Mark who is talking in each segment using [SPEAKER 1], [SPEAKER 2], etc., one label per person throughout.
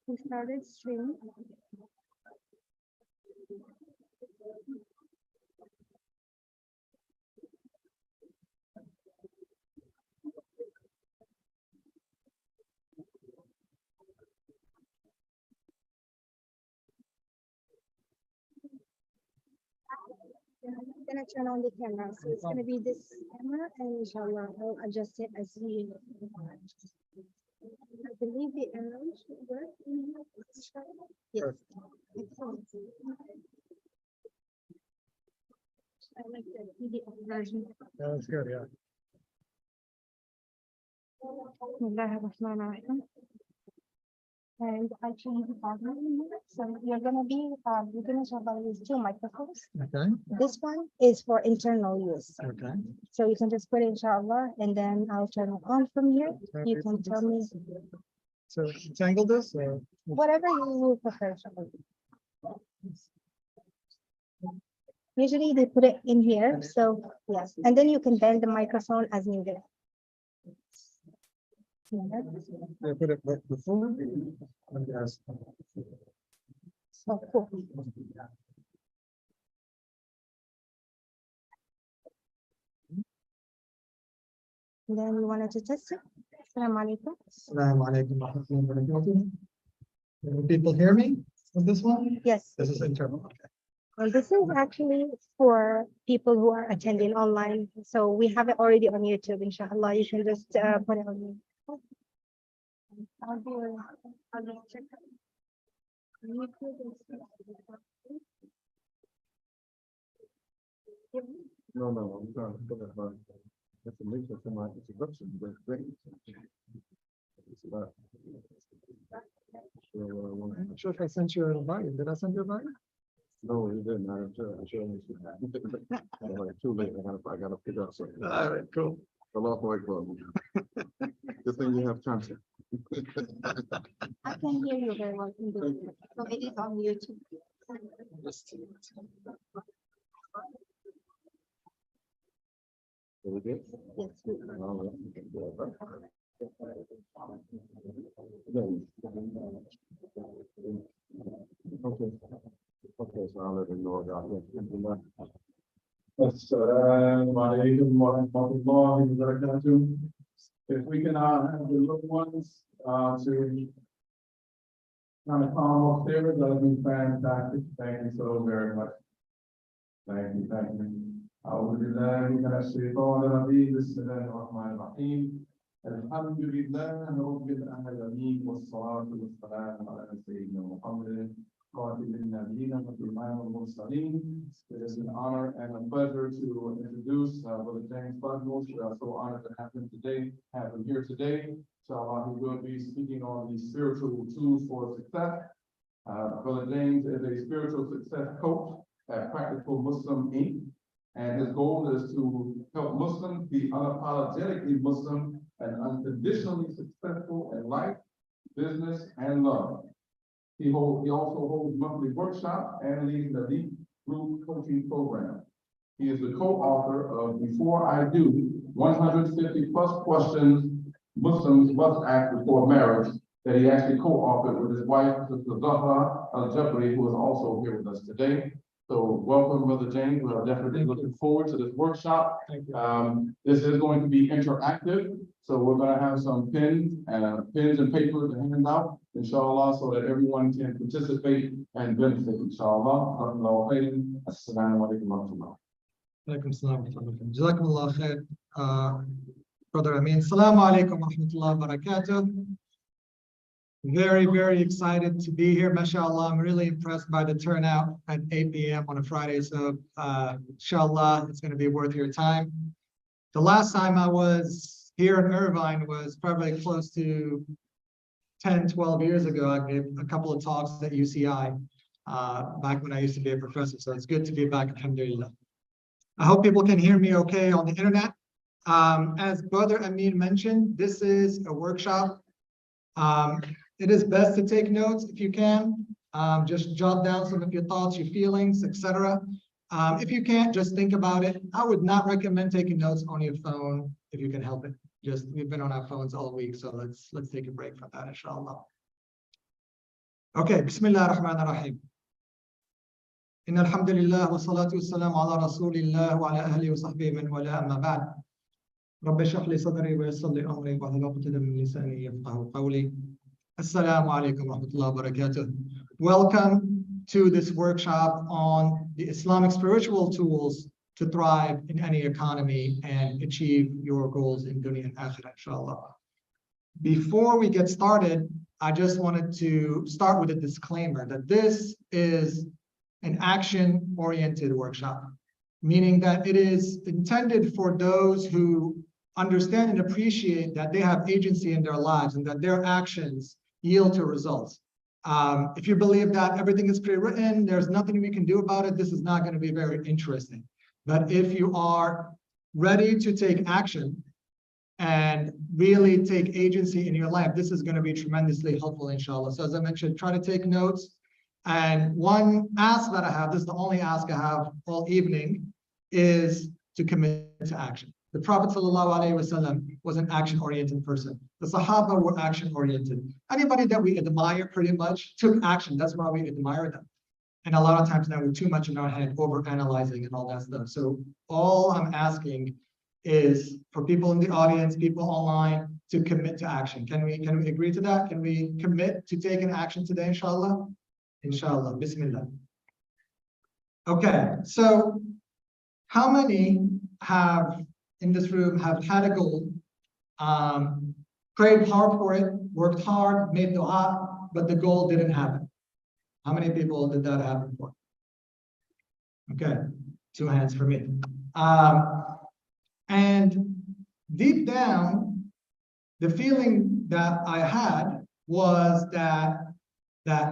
[SPEAKER 1] We started streaming. I'm gonna turn on the camera. So it's gonna be this camera, and inshallah I'll adjust it as we. I believe the arrow should work. Yes. Excellent. I like the PDF version.
[SPEAKER 2] Yeah, that's good. Yeah.
[SPEAKER 1] Bismillahirrahmanirrahim. And I changed the partner in here. So you're gonna use two microphones.
[SPEAKER 2] Okay.
[SPEAKER 1] This one is for internal use.
[SPEAKER 2] Okay.
[SPEAKER 1] So you can just put it inshallah, and then I'll turn it on from here. You can tell me
[SPEAKER 2] So tangle this or
[SPEAKER 1] whatever you will prefer. Inshallah. Usually they put it in here, so yes, and then you can bend the microphone as needed.
[SPEAKER 2] they put it before? Yes.
[SPEAKER 1] So cool. And then you wanted to test it. Assalamu alaikum.
[SPEAKER 2] Assalamu alaikum wa rahmatullahi wa barakatuh. Can people hear me with this one?
[SPEAKER 1] Yes.
[SPEAKER 2] This is internal. Okay.
[SPEAKER 1] And this is actually for people who are attending online. So we have it already on YouTube, inshallah. You can just put it on YouTube. I'll just check it.
[SPEAKER 3] No, I'm trying to put it on. That's a link to my introduction, but great. It's about.
[SPEAKER 2] I'm not sure if I sent you an invite. Did I send you an invite?
[SPEAKER 3] No, you didn't. I'm sure. Too late. I gotta pick up something.
[SPEAKER 2] All right, cool.
[SPEAKER 3] A lot more club. Good thing you have time.
[SPEAKER 1] I can hear you very well in the so it is on YouTube.
[SPEAKER 3] Very good.
[SPEAKER 1] Yes.
[SPEAKER 3] Okay. Okay, so I'll let him know about that. Assalamu alaikum wa rahmatullahi wa barakatuh. If we can have the little ones to kind of come upstairs, that would be fantastic. Thank you so very much. Thank you, thank you. أعوذ بالله من الشيطان الرجيم بسم الله الرحمن الرحيم الحمد لله رب العالمين والصلاة والسلام على سيدنا محمد قاتل النبيين وإمام المرسلين. It is an honor and a pleasure to introduce Brother James Faghmous. We are so honored to have him here today. Inshallah, he will be speaking on the spiritual tools for success. Brother James is a spiritual success coach at Practical Muslim Inc. And his goal is to help Muslims be unapologetically Muslim and unconditionally successful in life, business, and love. He also holds monthly workshops and leads the elite group coaching program. He is the co-author of Before I Do, 150 plus questions Muslims must ask before marriage, that he actually co-authored with his wife, Sister Zahra Al-Jabri, who is also here with us today. So welcome, Brother James. We are definitely looking forward to this workshop.
[SPEAKER 2] Thank you.
[SPEAKER 3] This is going to be interactive. So we're going to have some pens and paper to hand out, inshallah, so that everyone can participate and benefit, inshallah. Assalamu alaikum wa rahmatullah.
[SPEAKER 2] Alaikum salam wa rahmatullah. Jazakumullah khair, Brother Amin. Assalamu alaikum wa rahmatullahi wa barakatuh. Very, very excited to be here. MashaAllah, I'm really impressed by the turnout at 8 p.m. on a Friday. So, inshallah, it's going to be worth your time. The last time I was here in Irvine was probably close to 10, 12 years ago. I gave a couple of talks at UCI back when I used to be a professor. So it's good to be back, alhamdulillah. I hope people can hear me okay on the internet. As Brother Amin mentioned, this is a workshop. It is best to take notes if you can. Just jot down some of your thoughts, your feelings, etc. If you can't, just think about it. I would not recommend taking notes on your phone if you can help it. Just we've been on our phones all week, so let's take a break from that, inshallah. Okay, Bismillah ar-Rahman ar-Rahim. إن الحمد لله والصلاة والسلام على رسول الله وعلى أهله وصحبه من والاه أما بعد. رب اشرح لي صدري ويسر لي أمري واحلل عقدة من لساني يفقهوا قولي. Assalamu alaikum wa rahmatullahi wa barakatuh. Welcome to this workshop on the Islamic spiritual tools to thrive in any economy and achieve your goals in dunya and akhirah, inshallah. Before we get started, I just wanted to start with a disclaimer that this is an action-oriented workshop, meaning that it is intended for those who understand and appreciate that they have agency in their lives and that their actions yield to results. If you believe that everything is pre-written, there's nothing we can do about it, this is not going to be very interesting. But if you are ready to take action and really take agency in your life, this is going to be tremendously helpful, inshallah. So as I mentioned, try to take notes. And one ask that I have, this is the only ask I have all evening, is to commit to action. The Prophet ﷺ was an action-oriented person. The Sahaba were action-oriented. Anybody that we admire pretty much took action. That's why we admire them. And a lot of times now we're too much in our head, over-analyzing and all that stuff. So all I'm asking is for people in the audience, people online, to commit to action. Can we agree to that? Can we commit to taking action today, inshallah? Inshallah, Bismillah. Okay, so how many have in this room have had a goal, prayed hard for it, worked hard, made dua, but the goal didn't happen? How many people did that happen for? Okay, 2 hands for me. And deep down, the feeling that I had was that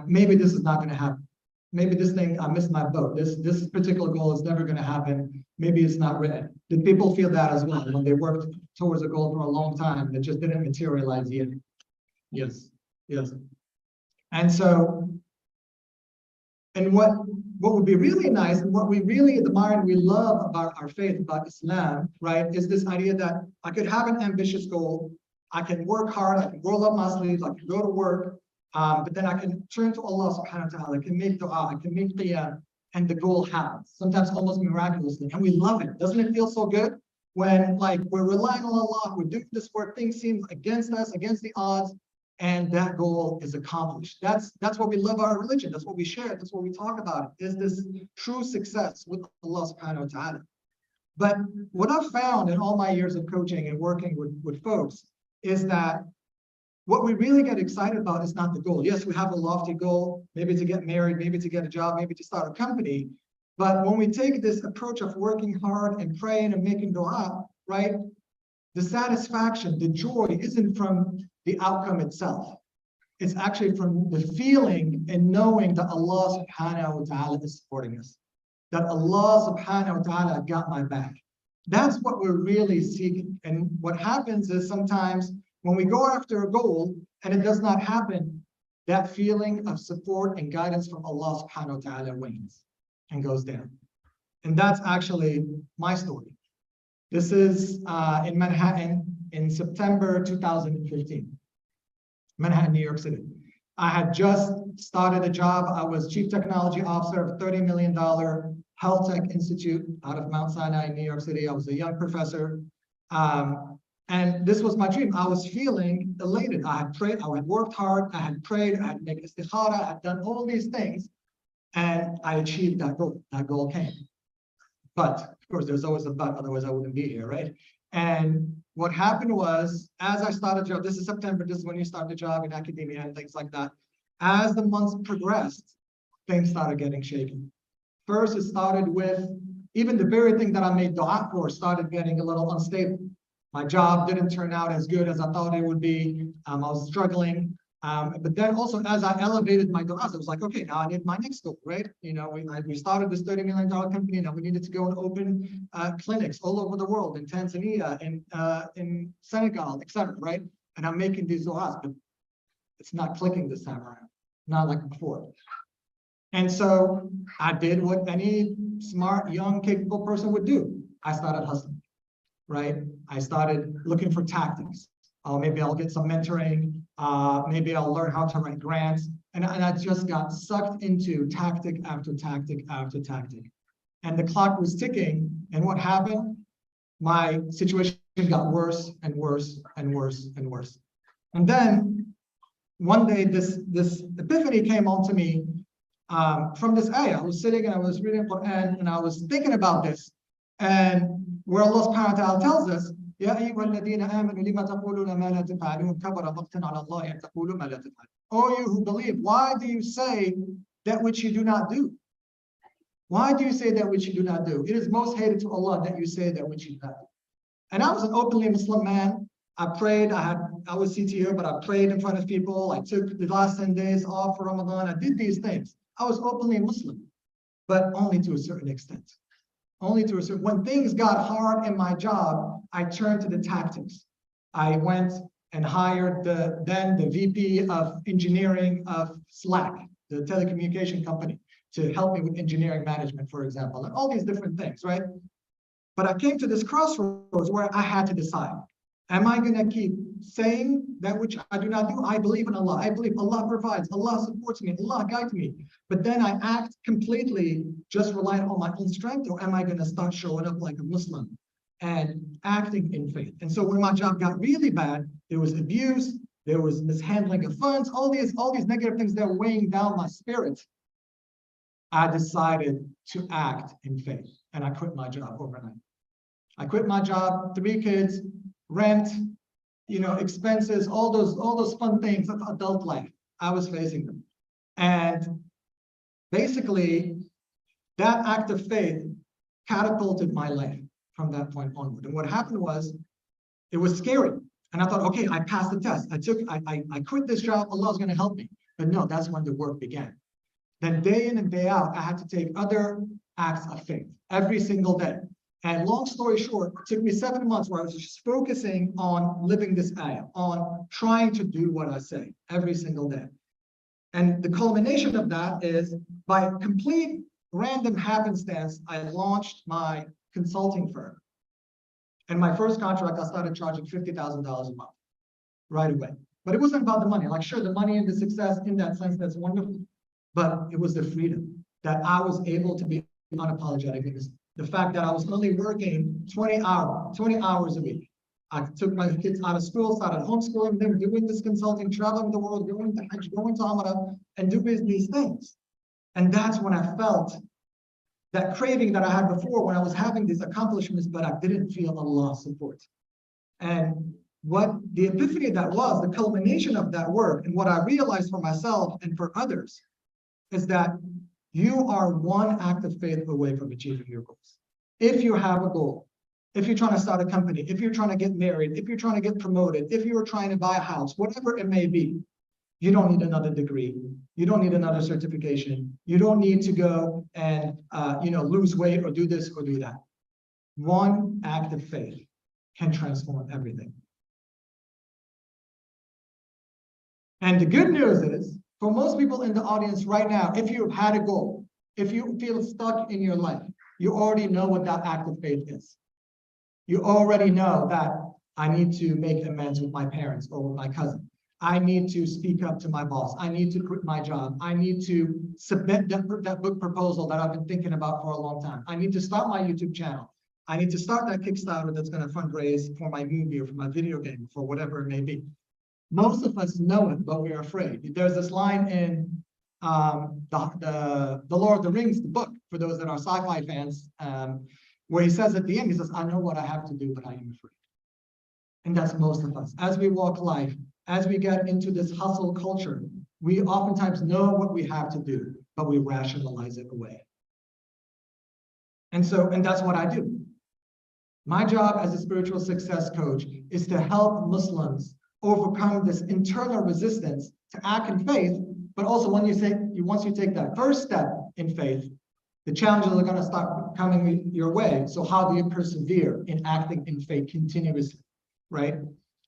[SPEAKER 2] maybe this is not going to happen. Maybe this thing, I missed my boat. This particular goal is never going to happen. Maybe it's not written. Did people feel that as well when they worked towards a goal for a long time that just didn't materialize yet? Yes, yes. And so, and what would be really nice and what we really admire and we love about our faith, about Islam, right, is this idea that I could have an ambitious goal, I can work hard, I can roll up my sleeves, I can go to work, but then I can turn to Allah subhanahu wa ta'ala, I can make dua, I can make qiyam, and the goal happens, sometimes almost miraculously, and we love it. Doesn't it feel so good when like we're relying on Allah, we're doing this work, things seem against us, against the odds, and that goal is accomplished. That's what we love our religion, that's what we share, that's what we talk about, is this true success with Allah subhanahu wa ta'ala. But what I've found in all my years of coaching and working with folks is that what we really get excited about is not the goal. Yes, we have a lofty goal, maybe to get married, maybe to get a job, maybe to start a company. But when we take this approach of working hard and praying and making dua, right, the satisfaction, the joy isn't from the outcome itself. It's actually from the feeling and knowing that Allah subhanahu wa ta'ala is supporting us, that Allah subhanahu wa ta'ala got my back. That's what we're really seeking. And what happens is sometimes when we go after a goal and it does not happen, that feeling of support and guidance from Allah subhanahu wa ta'ala wanes and goes down. And that's actually my story. This is in Manhattan in September 2015. Manhattan, New York City. I had just started a job. I was Chief Technology Officer of a $30 million health tech institute out of Mount Sinai in New York City. I was a young professor. And this was my dream. I was feeling elated. I had prayed, I had worked hard, I had prayed, I had made istikhara, I had done all these things, and I achieved that goal. That goal came. But of course, there's always a but, otherwise I wouldn't be here, right? And what happened was, as I started job, this is September, this is when you start the job in academia and things like that. As the months progressed, things started getting shaky. First, it started with, even the very thing that I made dua for started getting a little unstable. My job didn't turn out as good as I thought it would be. I was struggling. But then also as I elevated my du'as, I was like, okay, now I need my next goal, right? You know, we started this $30 million company. Now we needed to go and open clinics all over the world, in Tanzania, in Senegal, etc., right? And I'm making these du'as, but it's not clicking this time around, not like before. And so I did what any smart, young, capable person would do. I started hustling. right? I started looking for tactics. Maybe I'll get some mentoring. Maybe I'll learn how to write grants. And I just got sucked into tactic after tactic after tactic. And the clock was ticking. And what happened? My situation got worse and worse and worse and worse. And then one day, this epiphany came onto me from this ayah. I was sitting and I was reading Quran and I was thinking about this. And where Allah subhanahu wa ta'ala tells us, يا أيها الذين آمنوا لما تقولون ما لا تفعلون كبر مقتا على الله أن تقولوا ما لا تفعلون. O you who believe, why do you say that which you do not do? Why do you say that which you do not do? It is most hated to Allah that you say that which you do not do. And I was an openly Muslim man. I prayed. I was CTO, but I prayed in front of people. I took the last 10 days off for Ramadan. I did these things. I was openly Muslim, but only to a certain extent. Only to a certain. When things got hard in my job, I turned to the tactics. I went and hired the VP of engineering of Slack, the telecommunication company, to help me with engineering management, for example, and all these different things, right? But I came to this crossroads where I had to decide. Am I going to keep saying that which I do not do? I believe in Allah. I believe Allah provides. Allah supports me. Allah guides me. But then I act completely just relying on my own strength, or am I going to start showing up like a Muslim and acting in faith? And so when my job got really bad, there was abuse, there was mishandling of funds, all these negative things that were weighing down my spirit. I decided to act in faith, and I quit my job overnight. I quit my job, 3 kids, rent, expenses, all those fun things of adult life. I was facing them. And basically, that act of faith catapulted my life from that point onward. And what happened was, it was scary. And I thought, okay, I passed the test. I quit this job, Allah's gonna help me. But no, that's when the work began. Then day in and day out, I had to take other acts of faith every single day. And long story short, it took me 7 months where I was just focusing on living this ayah, on trying to do what I say every single day. And the culmination of that is, by complete random happenstance, I launched my consulting firm. And my first contract, I started charging $50,000 a month right away. But it wasn't about the money. Like, sure, the money and the success in that sense, that's wonderful. But it was the freedom that I was able to be unapologetic in this. The fact that I was only working 20 hours a week. I took my kids out of school, started homeschooling them, doing this consulting, traveling the world, going to Hajj, going to Umrah, and doing these things. And that's when I felt that craving that I had before, when I was having these accomplishments, but I didn't feel Allah's support. And what the epiphany that was, the culmination of that work, and what I realized for myself and for others, is that you are one act of faith away from achieving your goals. If you have a goal, if you're trying to start a company, if you're trying to get married, if you're trying to get promoted, if you're trying to buy a house, whatever it may be, you don't need another degree. You don't need another certification. You don't need to go and lose weight or do this or do that. One act of faith can transform everything. And the good news is, for most people in the audience right now, if you've had a goal, if you feel stuck in your life, you already know what that act of faith is. You already know that I need to make amends with my parents or with my cousin. I need to speak up to my boss. I need to quit my job. I need to submit that book proposal that I've been thinking about for a long time. I need to start my YouTube channel. I need to start that Kickstarter that's going to fundraise for my movie or for my video game, for whatever it may be. Most of us know it, but we're afraid. There's this line in the Lord of the Rings, the book, for those that are sci-fi fans, where he says at the end, he says, I know what I have to do, but I am afraid. And that's most of us. As we walk life, as we get into this hustle culture, we oftentimes know what we have to do, but we rationalize it away. And that's what I do. My job as a spiritual success coach is to help Muslims overcome this internal resistance to act in faith, but also once you take that first step in faith, the challenges are going to start coming your way. So how do you persevere in acting in faith continuously, right?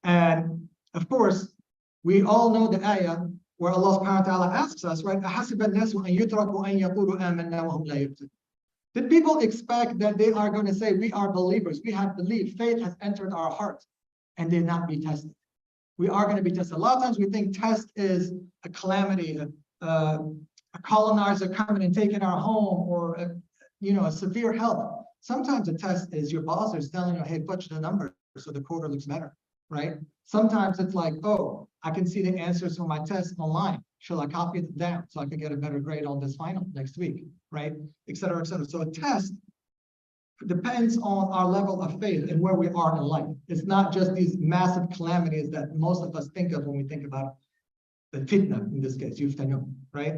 [SPEAKER 2] And of course, we all know the ayah where Allah subhanahu wa ta'ala asks us, right? Did people expect that they are going to say, we are believers, we have belief, faith has entered our hearts, and they not be tested? We are going to be tested. A lot of times we think test is a calamity, a colonizer coming and taking our home, or a severe health. Sometimes a test is your boss is telling you, hey, punch the number so the quarter looks better, right? Sometimes it's like, oh, I can see the answers for my test online. Shall I copy them down so I can get a better grade on this final next week, right? Et cetera, et cetera. So a test depends on our level of faith and where we are in life. It's not just these massive calamities that most of us think of when we think about the fitna, in this case, yuftanun, right?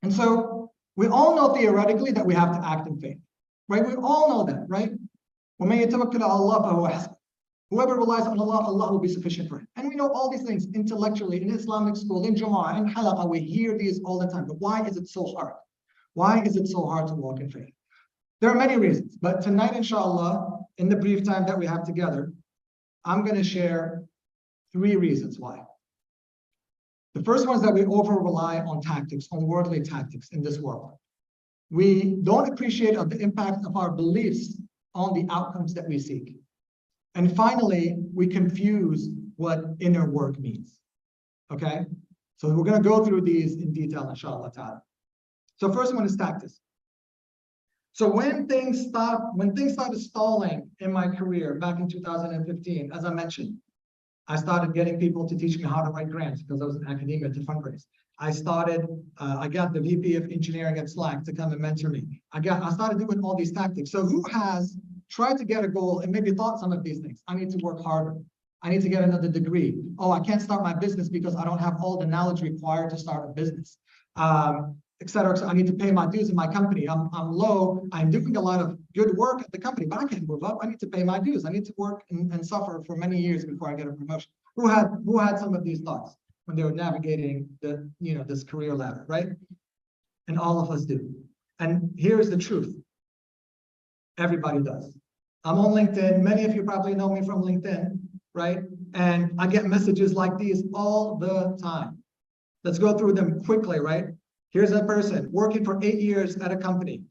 [SPEAKER 2] And so we all know theoretically that we have to act in faith, right? We all know that, right? وَمَن يَتَوَكَّلْ عَلَى اللَّهِ فَهُوَ حَسْبُهُ. Whoever relies on Allah, Allah will be sufficient for him. And we know all these things intellectually, in Islamic school, in Jama'ah, in Halaqah, we hear these all the time. But why is it so hard? Why is it so hard to walk in faith? There are many reasons, but tonight, inshallah, in the brief time that we have together, I'm going to share 3 reasons why. The first one is that we over-rely on tactics, on worldly tactics in this world. We don't appreciate the impact of our beliefs on the outcomes that we seek. And finally, we confuse what inner work means, okay? So we're going to go through these in detail, inshallah ta'ala. So first one is tactics. So when things started stalling in my career back in 2015, as I mentioned, I started getting people to teach me how to write grants because I was in academia to fundraise. I got the VP of engineering at Slack to come and mentor me. I started doing all these tactics. So who has tried to get a goal and maybe thought some of these things? I need to work harder. I need to get another degree. Oh, I can't start my business because I don't have all the knowledge required to start a business, et cetera. So I need to pay my dues in my company. I'm low. I'm doing a lot of good work at the company, but I can't move up. I need to pay my dues. I need to work and suffer for many years before I get a promotion. Who had some of these thoughts when they were navigating this career ladder, right? And all of us do. And here's the truth. Everybody does. I'm on LinkedIn. Many of you probably know me from LinkedIn, right? And I get messages like these all the time. Let's go through them quickly, right? Here's a person working for 8 years at a company,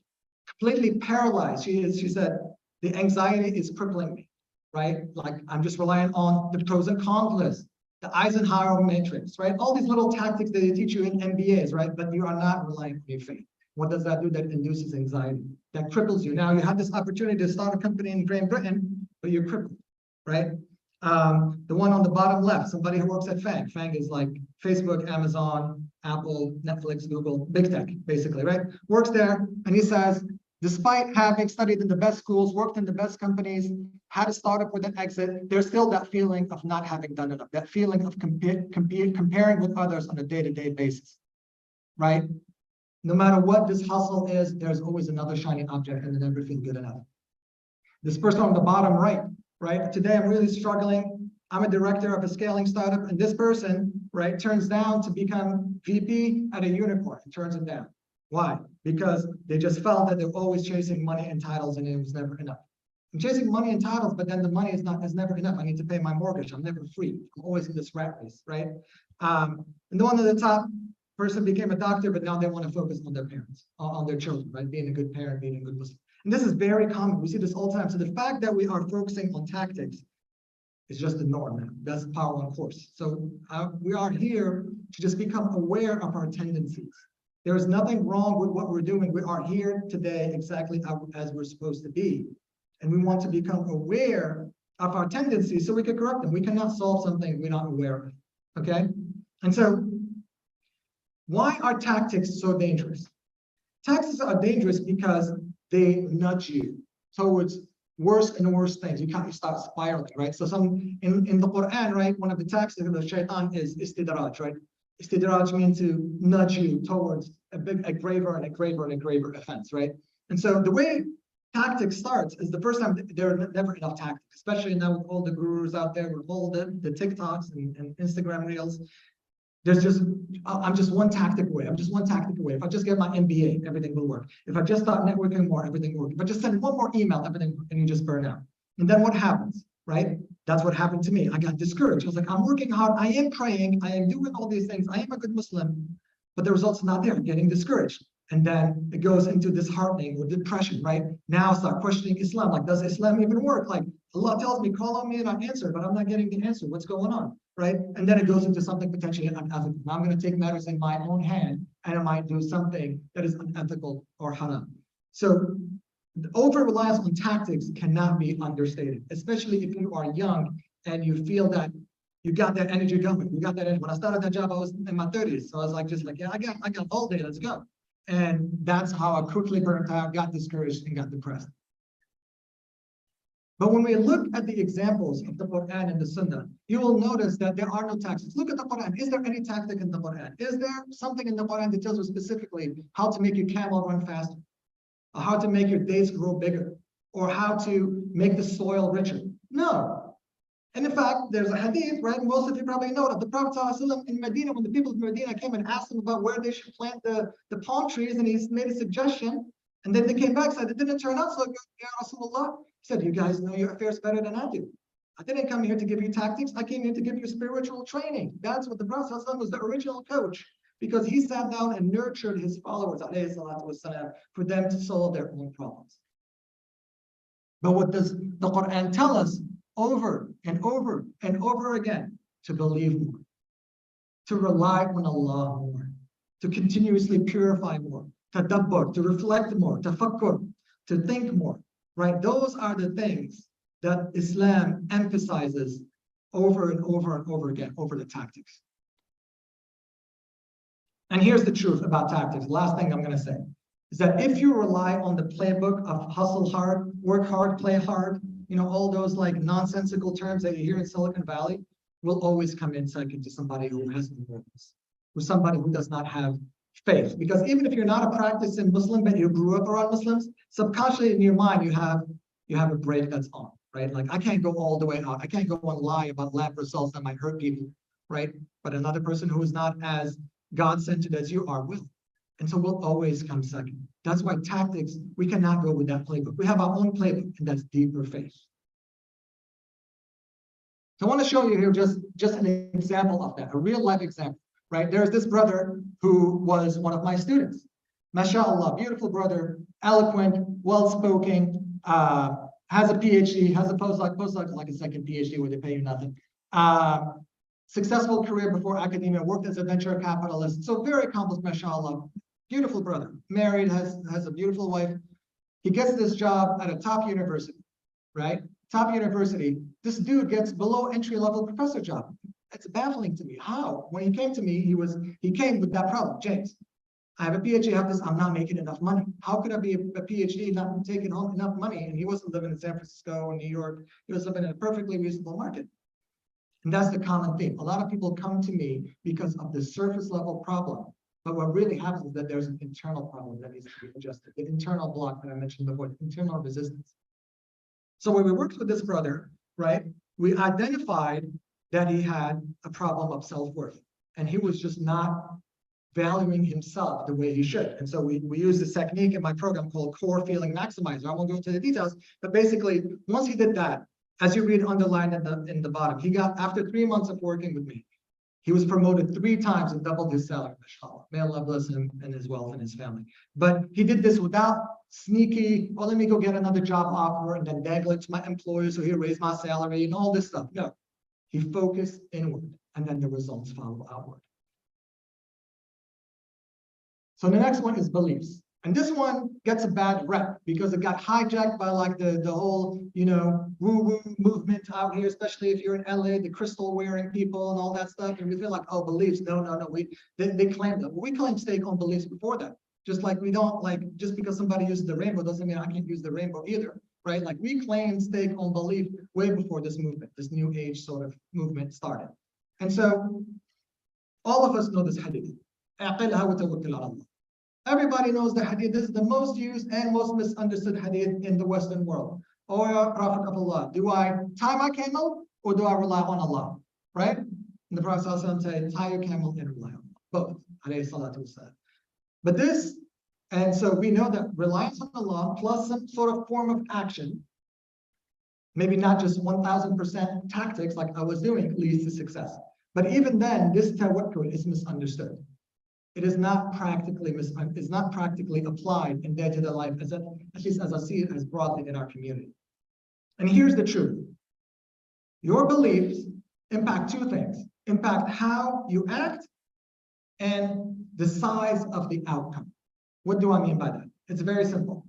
[SPEAKER 2] completely paralyzed. She said, the anxiety is crippling me, right? Like I'm just relying on the pros and cons list, the Eisenhower matrix, right? All these little tactics that they teach you in MBAs, right? But you are not relying on your faith. What does that do? That induces anxiety, that cripples you. Now you have this opportunity to start a company in Great Britain, but you're crippled, right? The one on the bottom left, somebody who works at FANG. FANG is like Facebook, Amazon, Apple, Netflix, Google, big tech, basically, right? Works there, and he says, despite having studied in the best schools, worked in the best companies, had a startup with an exit, there's still that feeling of not having done enough, that feeling of comparing with others on a day-to-day basis, right? No matter what this hustle is, there's always another shiny object and it never feels good enough. This person on the bottom right? Today I'm really struggling. I'm a director of a scaling startup, and this person, right, turns down to become VP at a unicorn. Turns it down. Why? Because they just felt that they're always chasing money and titles, and it was never enough. I'm chasing money and titles, but then the money is never enough. I need to pay my mortgage. I'm never free. I'm always in this rat race, right? And the one at the top, person became a doctor, but now they want to focus on their parents, on their children, right? Being a good parent, being a good Muslim. And this is very common. We see this all the time. So the fact that we are focusing on tactics is just the norm now. That's the power on course. So we are here to just become aware of our tendencies. There is nothing wrong with what we're doing. We are here today exactly as we're supposed to be. And we want to become aware of our tendencies so we can correct them. We cannot solve something we're not aware of, okay? And so why are tactics so dangerous? Tactics are dangerous because they nudge you towards worse and worse things. You start spiraling, right? So in the Quran, right, one of the tactics of the shaitan is istidraj, right? Istidraj means to nudge you towards a graver and a graver and a graver offense, right? And so the way tactics starts is the first time there are never enough tactics, especially now with all the gurus out there, with all the TikToks and Instagram reels. I'm just one tactic away. I'm just one tactic away. If I just get my MBA, everything will work. If I just start networking more, everything will work. If I just send one more email, everything, and you just burn out. And then what happens, right? That's what happened to me. I got discouraged. I was like, I'm working hard. I am praying. I am doing all these things. I am a good Muslim, but the results are not there. I'm getting discouraged. And then it goes into disheartening or depression, right? Now start questioning Islam. Like, does Islam even work? Like, Allah tells me, call on me and I answer, but I'm not getting the answer. What's going on, right? And then it goes into something potentially unethical. Now I'm going to take matters in my own hand and I might do something that is unethical or haram. So the over-reliance on tactics cannot be understated, especially if you are young and you feel that you got that energy going. You got that energy. When I started that job, I was in my 30s. So I was like, just like, yeah, I got all day, let's go. And that's how I quickly burnt out, got discouraged, and got depressed. But when we look at the examples of the Quran and the Sunnah, you will notice that there are no tactics. Look at the Quran. Is there any tactic in the Quran? Is there something in the Quran that tells you specifically how to make your camel run faster, or how to make your dates grow bigger, or how to make the soil richer? No. And in fact, there's a hadith, right? Most of you probably know that the Prophet ﷺ in Medina, when the people of Medina came and asked him about where they should plant the palm trees, and he made a suggestion, and then they came back and said, it didn't turn out so good, Ya Rasulullah. He said, you guys know your affairs better than I do. I didn't come here to give you tactics. I came here to give you spiritual training. That's what the Prophet ﷺ was, the original coach, because he sat down and nurtured his followers, والسلام, for them to solve their own problems. But what does the Quran tell us over and over and over again? To believe more, to rely on Allah more, to continuously purify more, tadabbur, to reflect more, tafakkur, to think more, right? Those are the things that Islam emphasizes over and over and over again, over the tactics. And here's the truth about tactics. Last thing I'm going to say is that if you rely on the playbook of hustle hard, work hard, play hard, all those like nonsensical terms that you hear in Silicon Valley, will always come in second to somebody who has no morals, who's somebody who does not have faith. Because even if you're not a practicing Muslim, but you grew up around Muslims, subconsciously in your mind, you have a brake that's on, right? Like, I can't go all the way out. I can't go and lie about lab results that might hurt people, right? But another person who is not as God-centered as you are will. And so we'll always come second. That's why tactics, we cannot go with that playbook. We have our own playbook, and that's deeper faith. So I want to show you here just an example of that, a real life example, right? There's this brother who was one of my students. MashaAllah, beautiful brother, eloquent, well-spoken, has a Ph.D., has a postdoc like a second Ph.D. where they pay you nothing. Successful career before academia, worked as a venture capitalist. So very accomplished, mashallah. Beautiful brother, married, has a beautiful wife. He gets this job at a top university, right? Top university. This dude gets below entry-level professor job. It's baffling to me. How? When he came to me, he came with that problem. James, I have a PhD, I have this, I'm not making enough money. How could I be a PhD, not taking home enough money? And he wasn't living in San Francisco or New York. He was living in a perfectly reasonable market. And that's the common theme. A lot of people come to me because of the surface level problem. But what really happens is that there's an internal problem that needs to be adjusted. The internal block that I mentioned before, the internal resistance. So when we worked with this brother, right, we identified that he had a problem of self-worth. And he was just not valuing himself the way he should. And so we use this technique in my program called Core Feeling Maximizer. I won't go into the details, but basically, once he did that, as you read underlined in the bottom, he got, after 3 months of working with me, he was promoted 3 times and doubled his salary, mashallah. May Allah bless him and his wealth and his family. But he did this without sneaky, let me go get another job offer and then dangle it to my employer so he'll raise my salary and all this stuff. No, he focused inward and then the results follow outward. So the next one is beliefs. And this one gets a bad rep because it got hijacked by like the whole, woo-woo movement out here, especially if you're in LA, the crystal wearing people and all that stuff. And we feel like, oh, beliefs. No. They claim that. Well, we claim stake on beliefs before that. Just like we don't just because somebody uses the rainbow doesn't mean I can't use the rainbow either, right? Like we claim stake on belief way before this movement, this new age sort of movement started. And so all of us know this hadith. Everybody knows the hadith. This is the most used and most misunderstood hadith in the Western world. O Prophet of Allah, do I tie my camel or do I rely on Allah? Right? And the Prophet said, tie your camel and rely on Allah. Both. But this, and so we know that reliance on Allah plus some sort of form of action, maybe not just 1000% tactics like I was doing, leads to success. But even then, this tawakkul is misunderstood. it is not practically applied in day-to-day life, at least as I see it as broadly in our community. And here's the truth. Your beliefs impact two things: impact how you act and the size of the outcome. What do I mean by that? It's very simple.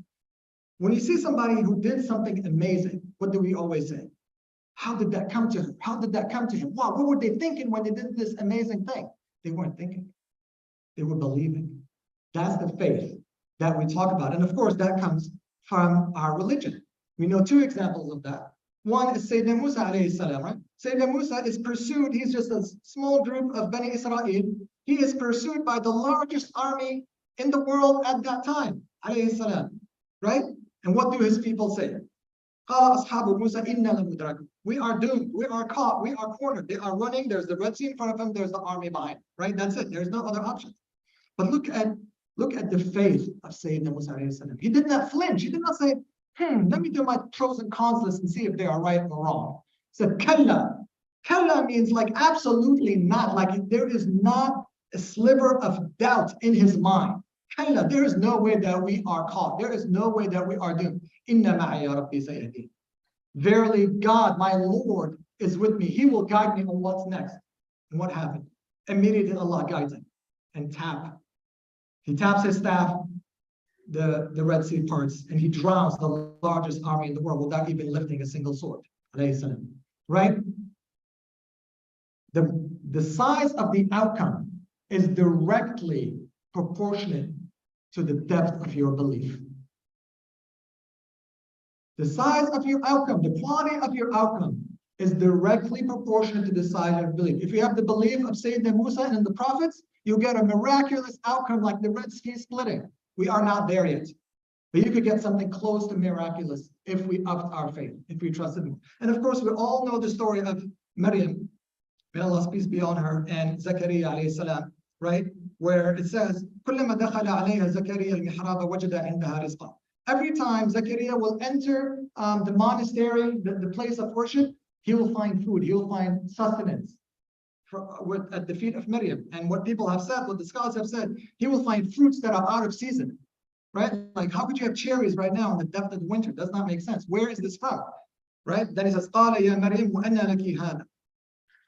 [SPEAKER 2] When you see somebody who did something amazing, what do we always say? How did that come to her? How did that come to him? Wow, what were they thinking when they did this amazing thing? They weren't thinking. They were believing. That's the faith that we talk about. And of course, that comes from our religion. We know two examples of that. One is Sayyidina Musa alayhi salam, right? Sayyidina Musa is pursued. He's just a small group of Bani Israel. He is pursued by the largest army in the world at that time, alayhi salam, right? And what do his people say? We are doomed, we are caught, we are cornered. They are running, there's the Red Sea in front of them, there's the army behind, right? That's it, there's no other option. But look at the faith of Sayyidina Musa alayhi salam. He did not flinch, he did not say, let me do my pros and cons list and see if they are right or wrong. He said, kalla. Kalla means like absolutely not, like there is not a sliver of doubt in his mind. Kalla, there is no way that we are caught. There is no way that we are doomed. Inna ma'iya rabbi sayyidi. Verily, God, my Lord, is with me. He will guide me on what's next. And what happened? Immediately Allah guides him and he taps his staff, the Red Sea parts, and he drowns the largest army in the world without even lifting a single sword. Right? The size of the outcome is directly proportionate to the depth of your belief. The size of your outcome, the quality of your outcome is directly proportionate to the size of your belief. If you have the belief of Sayyidina Musa and the prophets, you get a miraculous outcome like the Red Sea splitting. We are not there yet. But you could get something close to miraculous if we upped our faith, if we trusted him. And of course, we all know the story of Maryam, may Allah's peace be on her, and Zakaria alayhi salam, right? Where it says, كلما دخل عليها زكريا المحراب وجد عندها رزقا. Every time Zakaria will enter the monastery, the place of worship, he will find food, he will find sustenance at the feet of Maryam. And what people have said, what the scholars have said, he will find fruits that are out of season, right? Like, how could you have cherries right now in the depth of the winter? Does not make sense. Where is this from, right? Then he says, قال يا مريم وأنى لك هذا.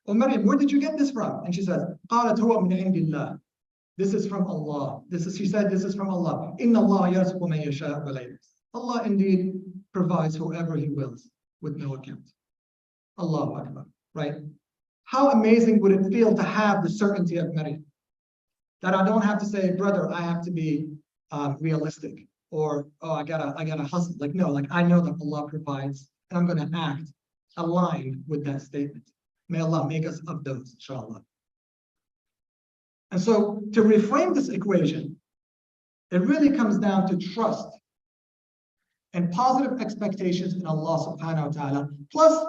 [SPEAKER 2] Oh, Maryam, where did you get this from? And she says, قالت هو من عند الله. This is from Allah. She said, this is from Allah. Inna Allah yarzuqu man yasha'u bighayri. Allah indeed provides whoever He wills with no account. Allahu Akbar, right? How amazing would it feel to have the certainty of Maryam? That I don't have to say, brother, I have to be realistic, or oh, I gotta hustle. Like, no, like I know that Allah provides, and I'm going to act aligned with that statement. May Allah make us of those, inshallah. And so to reframe this equation, it really comes down to trust and positive expectations in Allah subhanahu wa ta'ala, plus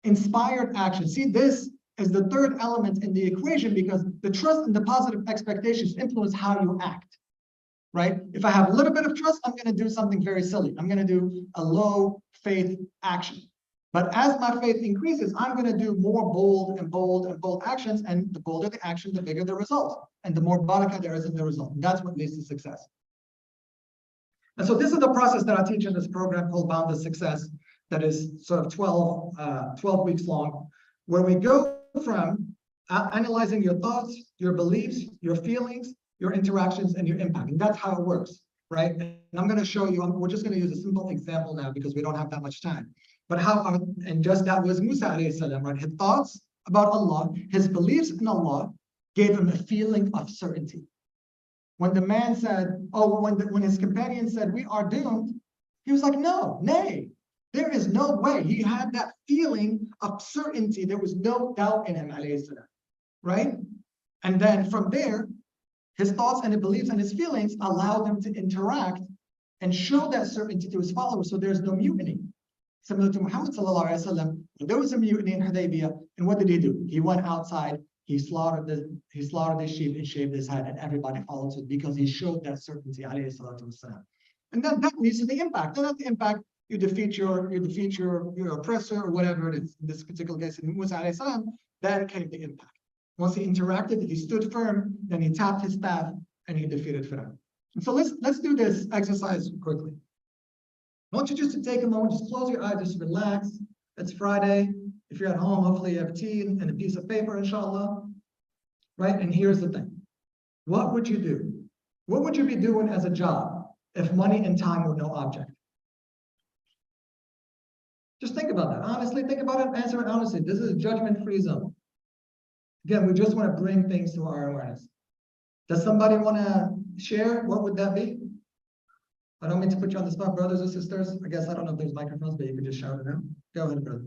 [SPEAKER 2] inspired action. See, this is the third element in the equation, because the trust and the positive expectations influence how you act, right? If I have a little bit of trust, I'm going to do something very silly. I'm going to do a low faith action. But as my faith increases, I'm going to do more bold and bold and bold actions. And the bolder the action, the bigger the result. And the more barakah there is in the result. And that's what leads to success. And so this is the process that I teach in this program called Boundless Success, that is sort of 12 weeks long, where we go from analyzing your thoughts, your beliefs, your feelings, your interactions, and your impact. And that's how it works, right? And I'm going to show you, we're just going to use a simple example now because we don't have that much time. But and just that was Musa alayhi salam, right? His thoughts about Allah, his beliefs in Allah gave him a feeling of certainty. When the man said, when his companion said, we are doomed, he was like, no, nay, there is no way. He had that feeling of certainty. There was no doubt in him, alayhi salam, right? And then from there, his thoughts and his beliefs and his feelings allowed him to interact and show that certainty to his followers, so there's no mutiny. Similar to Muhammad sallallahu alaihi wasallam, there was a mutiny in Hudaybiyah, and what did he do? He went outside, he slaughtered the sheep and shaved his head, and everybody followed suit because he showed that certainty, alayhi salatu wasalam. And then that leads to the impact. Then at the impact, you defeat your oppressor or whatever it is. In this particular case, in Musa alayhi salam, then came the impact. Once he interacted, he stood firm, then he tapped his staff, and he defeated Fir'aun. And so let's do this exercise quickly. I want you just to take a moment, just close your eyes, just relax. It's Friday. If you're at home, hopefully you have tea and a piece of paper, inshallah. Right? And here's the thing. What would you do? What would you be doing as a job if money and time were no object? Just think about that. Honestly, think about it, answer it honestly. This is a judgment-free zone. Again, we just want to bring things to our awareness. Does somebody want to share? What would that be? I don't mean to put you on the spot, brothers or sisters. I guess I don't know if there's microphones, but you can just shout it out. Go ahead, brother.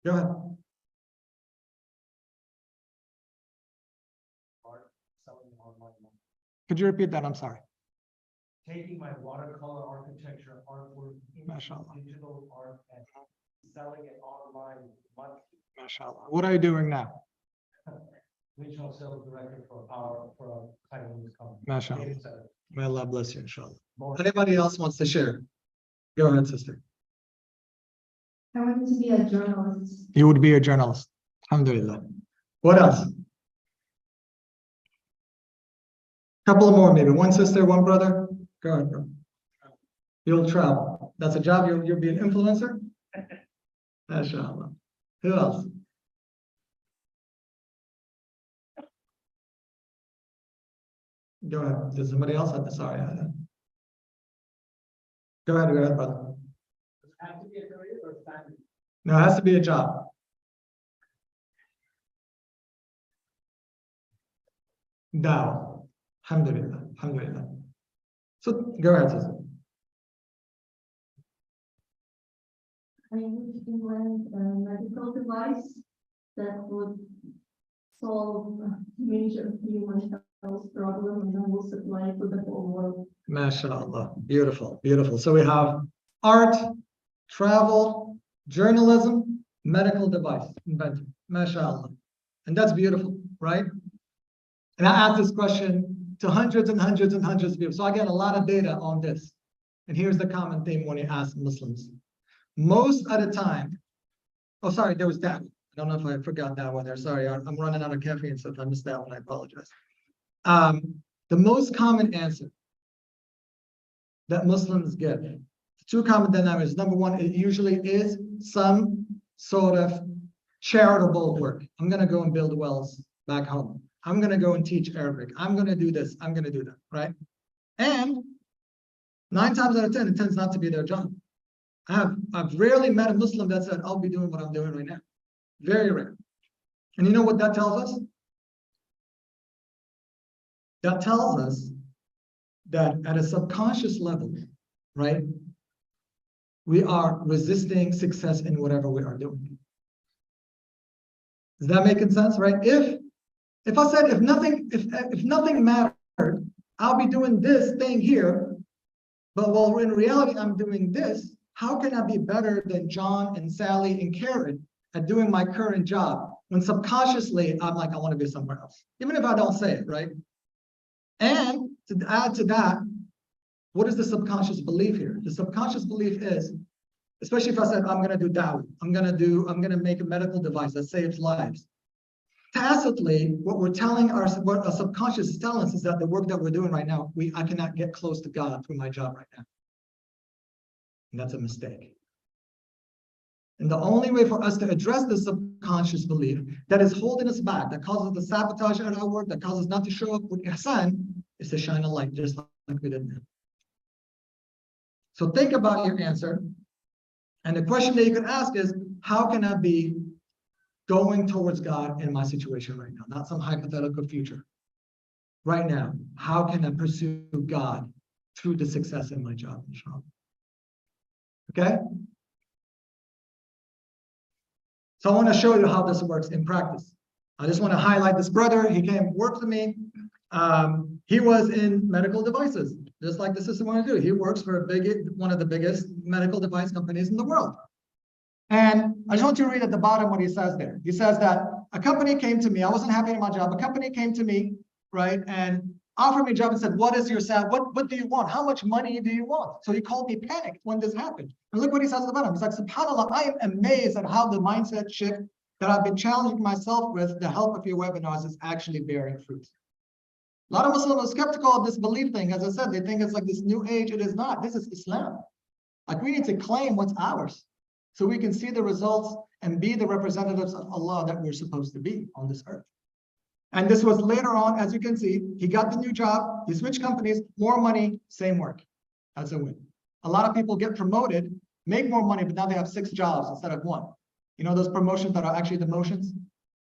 [SPEAKER 2] Go ahead.
[SPEAKER 4] Selling online.
[SPEAKER 2] Could you repeat that? I'm sorry.
[SPEAKER 4] Taking my watercolor architecture artwork into
[SPEAKER 2] MashaAllah.
[SPEAKER 4] digital art and selling it online monthly.
[SPEAKER 2] MashaAllah. What are you doing now?
[SPEAKER 4] Regional sales director for a Taiwanese company.
[SPEAKER 2] MashaAllah.
[SPEAKER 4] Data center.
[SPEAKER 2] May Allah bless you, inshallah.
[SPEAKER 4] More-
[SPEAKER 2] Anybody else wants to share? Go ahead, sister.
[SPEAKER 5] I wanted to be a journalist.
[SPEAKER 2] You would be a journalist. Alhamdulillah. What else? Couple more, maybe. One sister, one brother. Go ahead, bro. You'll travel. That's a job. You'll be an influencer. MashaAllah. Who else? Go ahead. Does somebody else have this? Sorry. Go ahead, brother.
[SPEAKER 4] Does it have to be a career or family?
[SPEAKER 2] No, it has to be a job. Dawah. Alhamdulillah. Alhamdulillah. So go ahead, sister.
[SPEAKER 5] I would invent a medical device that would solve a major human health problem, and I will supply it to the whole world.
[SPEAKER 2] MashaAllah. Beautiful, beautiful. So we have art, travel, journalism, medical device inventor. MashaAllah. And that's beautiful, right? And I asked this question to hundreds and hundreds and hundreds of people. So I get a lot of data on this. And here's the common theme when you ask Muslims. Most of the time, oh, sorry, there was that. I don't know if I forgot that one there. Sorry, I'm running out of caffeine, so if I missed that one, I apologize. The most common answer that Muslims give, two common dynamics. Number one, it usually is some sort of charitable work. I'm going to go and build wells back home. I'm going to go and teach Arabic. I'm going to do this. I'm going to do that, right? And 9 times out of 10, it tends not to be their job. I've rarely met a Muslim that said, I'll be doing what I'm doing right now. Very rare. And you know what that tells us? That tells us that at a subconscious level, right, we are resisting success in whatever we are doing. Is that making sense, right? If I said if nothing mattered, I'll be doing this thing here, but well, in reality, I'm doing this. How can I be better than John and Sally and Karen at doing my current job when subconsciously I'm like, I want to be somewhere else, even if I don't say it, right? And to add to that, what is the subconscious belief here? The subconscious belief is, especially if I said, I'm going to do dawah, I'm going to make a medical device that saves lives. Tacitly, what we're telling what our subconscious is telling us is that the work that we're doing right now, I cannot get close to God through my job right now. And that's a mistake. And the only way for us to address the subconscious belief that is holding us back, that causes us to sabotage our work, that causes us not to show up with ihsan, is to shine a light, just like we did now. So think about your answer. And the question that you could ask is, how can I be going towards God in my situation right now? Not some hypothetical future. Right now, how can I pursue God through the success in my job, inshallah? Okay? So I want to show you how this works in practice. I just want to highlight this brother. He came work with me. He was in medical devices, just like the sister wanted to do. He works for one of the biggest medical device companies in the world. And I just want you to read at the bottom what he says there. He says that a company came to me. I wasn't happy in my job. A company came to me, right? And offered me a job and said, what is your salary? What do you want? How much money do you want? So he called me panicked when this happened. And look what he says at the bottom. He's like, SubhanAllah, I am amazed at how the mindset shift that I've been challenging myself with the help of your webinars is actually bearing fruit. A lot of Muslims are skeptical of this belief thing. As I said, they think it's like this new age. It is not. This is Islam. Like we need to claim what's ours so we can see the results and be the representatives of Allah that we're supposed to be on this earth. And this was later on, as you can see, he got the new job, he switched companies, more money, same work. That's a win. A lot of people get promoted, make more money, but now they have 6 jobs instead of 1. You know those promotions that are actually demotions?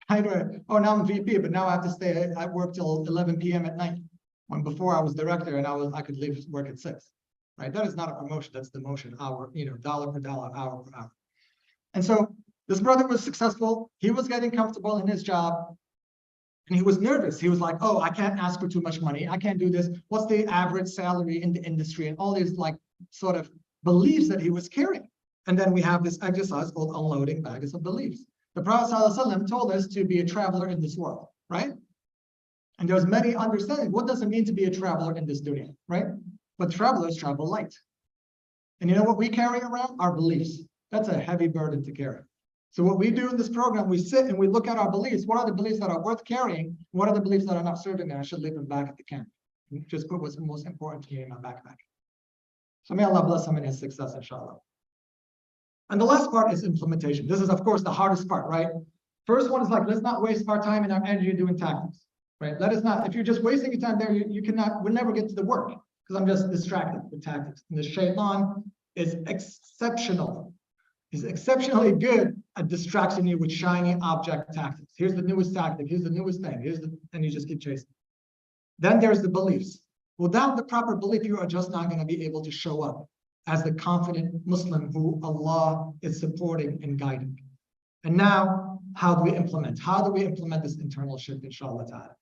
[SPEAKER 2] Oh, now I'm VP, but now I have to stay at work till 11 p.m. at night. When before I was director and I could leave work at 6. Right? That is not a promotion, that's demotion, hour, dollar per dollar, hour per hour. And so this brother was successful, he was getting comfortable in his job, and he was nervous. He was like, oh, I can't ask for too much money, I can't do this. What's the average salary in the industry? And all these like sort of beliefs that he was carrying. And then we have this exercise called unloading baggage of beliefs. The Prophet ﷺ told us to be a traveler in this world, right? And there's many understandings. What does it mean to be a traveler in this dunya, right? But travelers travel light. And you know what we carry around? Our beliefs. That's a heavy burden to carry. So what we do in this program, we sit and we look at our beliefs. What are the beliefs that are worth carrying? What are the beliefs that are not serving me? I should leave them back at the camp. Just put what's most important to me in my backpack. So may Allah bless him in his success, inshallah. And the last part is implementation. This is, of course, the hardest part, right? First one is like, let's not waste our time and our energy doing tactics, right? Let us not, if you're just wasting your time there, we'll never get to the work because I'm just distracted with tactics. And the shaitan is exceptional. He's exceptionally good at distracting you with shiny object tactics. Here's the newest tactic, here's the newest thing, and you just keep chasing. Then there's the beliefs. Without the proper belief, you are just not going to be able to show up as the confident Muslim who Allah is supporting and guiding. And now, how do we implement? How do we implement this internal shift, inshallah ta'ala?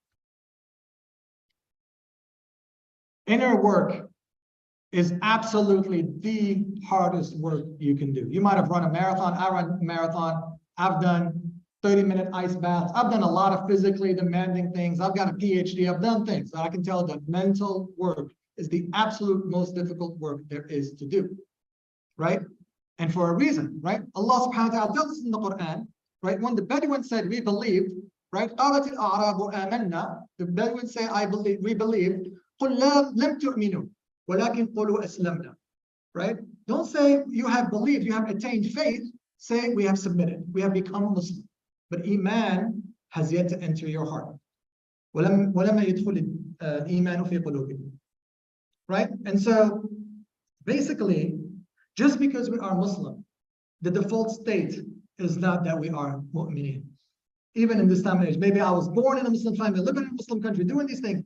[SPEAKER 2] Inner work is absolutely the hardest work you can do. You might have run a marathon. I run a marathon. I've done 30-minute ice baths. I've done a lot of physically demanding things. I've got a Ph.D. I've done things. I can tell that mental work is the absolute most difficult work there is to do, right? And for a reason, right? Allah subhanahu wa ta'ala tells us in the Quran, right? When the Bedouins said, we believed, right? The Bedouins say, we believed. Right? Don't say you have believed, you have attained faith. Say we have submitted, we have become Muslim. But Iman has yet to enter your heart. Right? And so basically, just because we are Muslim, the default state is not that we are mu'mineen. Even in this time and age, maybe I was born in a Muslim family, living in a Muslim country, doing these things.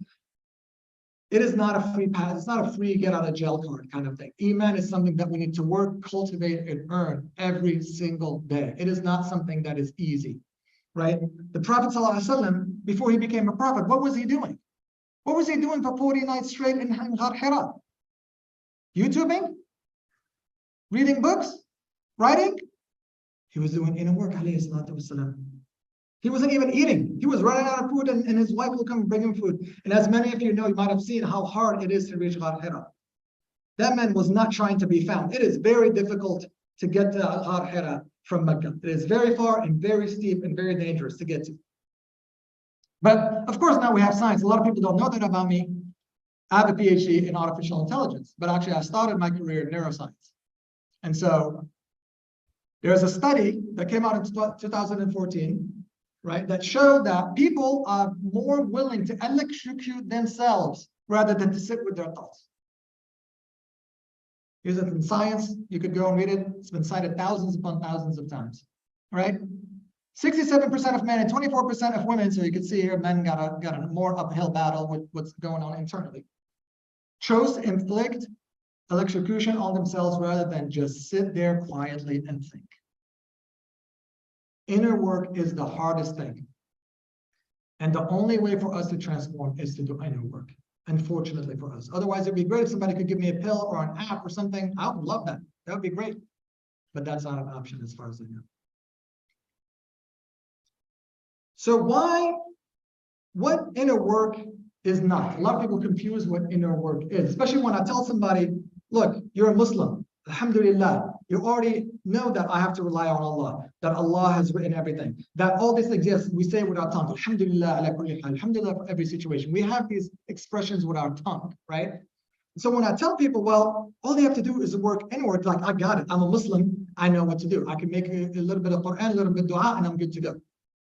[SPEAKER 2] It is not a free pass. It's not a free get out of jail card kind of thing. Iman is something that we need to work, cultivate, and earn every single day. It is not something that is easy, right? The Prophet ﷺ, before he became a prophet, what was he doing? What was he doing for 40 nights straight in Ghar Hira? YouTubing? Reading books? Writing? He was doing inner work, alayhi salatu wasalam. He wasn't even eating. He was running out of food and his wife will come and bring him food. And as many of you know, you might have seen how hard it is to reach Ghar Hira. That man was not trying to be found. It is very difficult to get to Ghar Hira from Mecca. It is very far and very steep and very dangerous to get to. But of course, now we have science. A lot of people don't know that about me. I have a PhD in artificial intelligence, but actually I started my career in neuroscience. And so there's a study that came out in 2014, right, that showed that people are more willing to electrocute themselves rather than to sit with their thoughts. Here's it in science. You could go and read it. It's been cited thousands upon thousands of times, right? 67% of men and 24% of women, so you can see here, men got a more uphill battle with what's going on internally, chose to inflict electrocution on themselves rather than just sit there quietly and think. Inner work is the hardest thing. And the only way for us to transform is to do inner work, unfortunately for us. Otherwise, it'd be great if somebody could give me a pill or an app or something. I would love that. That would be great. But that's not an option as far as I know. So what inner work is not. A lot of people confuse what inner work is, especially when I tell somebody, look, you're a Muslim, alhamdulillah, you already know that I have to rely on Allah, that Allah has written everything, that all these things, yes, we say with our tongue, alhamdulillah, ala kulli hal, alhamdulillah for every situation. We have these expressions with our tongue, right? So when I tell people, well, all they have to do is work inward, like, I got it, I'm a Muslim, I know what to do. I can make a little bit of Quran, a little bit of dua, and I'm good to go.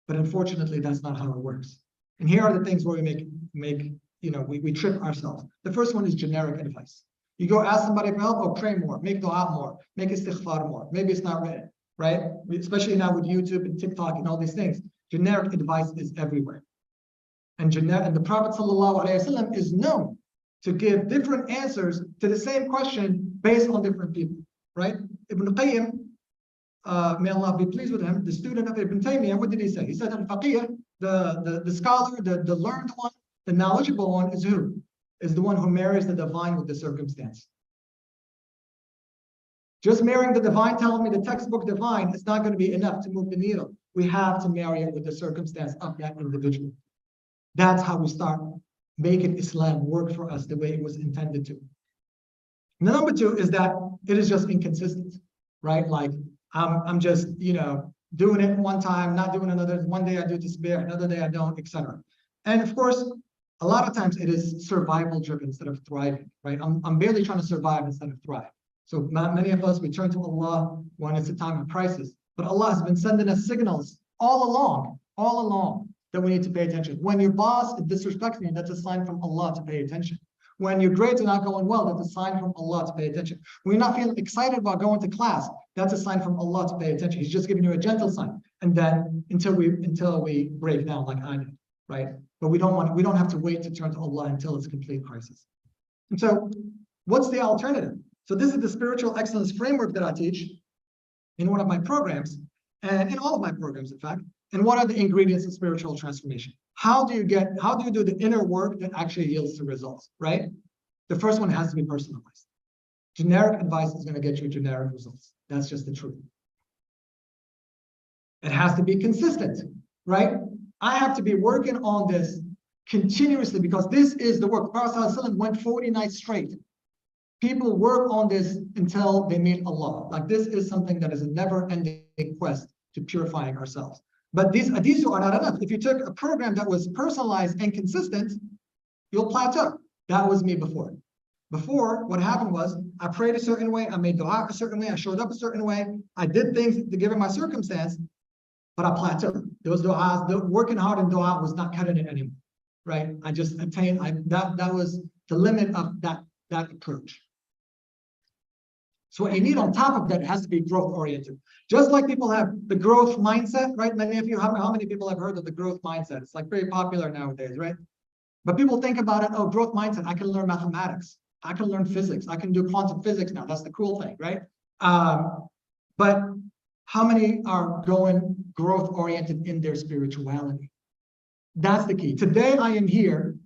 [SPEAKER 2] But unfortunately, that's not how it works. And here are the things where we trip ourselves. The first one is generic advice. You go ask somebody for help, pray more, make dua more, make istighfar more. Maybe it's not written, right? Especially now with YouTube and TikTok and all these things. Generic advice is everywhere. And the Prophet ﷺ is known to give different answers to the same question based on different people, right? Ibn Qayyim, may Allah be pleased with him, the student of Ibn Taymiyyah, what did he say? He said, al-faqih, the scholar, the learned one, the knowledgeable one is who? Is the one who marries the divine with the circumstance. Just marrying the divine, telling me the textbook divine is not going to be enough to move the needle. We have to marry it with the circumstance of that individual. That's how we start making Islam work for us the way it was intended to. And the number two is that it is just inconsistent, right? Like I'm just, doing it one time, not doing another. One day I do tasbih, another day I don't, etc. And of course, a lot of times it is survival driven instead of thriving, right? I'm barely trying to survive instead of thrive. So many of us, we turn to Allah when it's a time of crisis, but Allah has been sending us signals all along that we need to pay attention. When your boss is disrespecting you, that's a sign from Allah to pay attention. When your grades are not going well, that's a sign from Allah to pay attention. When you're not feeling excited about going to class, that's a sign from Allah to pay attention. He's just giving you a gentle sign. And then until we break down like I did, right? But we don't have to wait to turn to Allah until it's a complete crisis. And so what's the alternative? So this is the spiritual excellence framework that I teach in one of my programs, and in all of my programs, in fact. And what are the ingredients of spiritual transformation? How do you do the inner work that actually yields the results, right? The first one has to be personalized. Generic advice is going to get you generic results. That's just the truth. It has to be consistent, right? I have to be working on this continuously because this is the work. Prophet ﷺ went 40 nights straight. People work on this until they meet Allah. Like this is something that is a never-ending quest to purifying ourselves. But these are not enough. If you took a program that was personalized and consistent, you'll plateau. That was me before. Before, what happened was I prayed a certain way, I made dua a certain way, I showed up a certain way, I did things given my circumstance, but I plateaued. Those du'as, working hard in dua was not cutting it anymore, right? I just attained, that was the limit of that approach. So what you need on top of that has to be growth oriented. Just like people have the growth mindset, right? Many of you, how many people have heard of the growth mindset? It's like very popular nowadays, right? But people think about it, oh, growth mindset, I can learn mathematics. I can learn physics. I can do quantum physics now. That's the cool thing, right? But how many are going growth oriented in their spirituality? That's the key. Today I am here.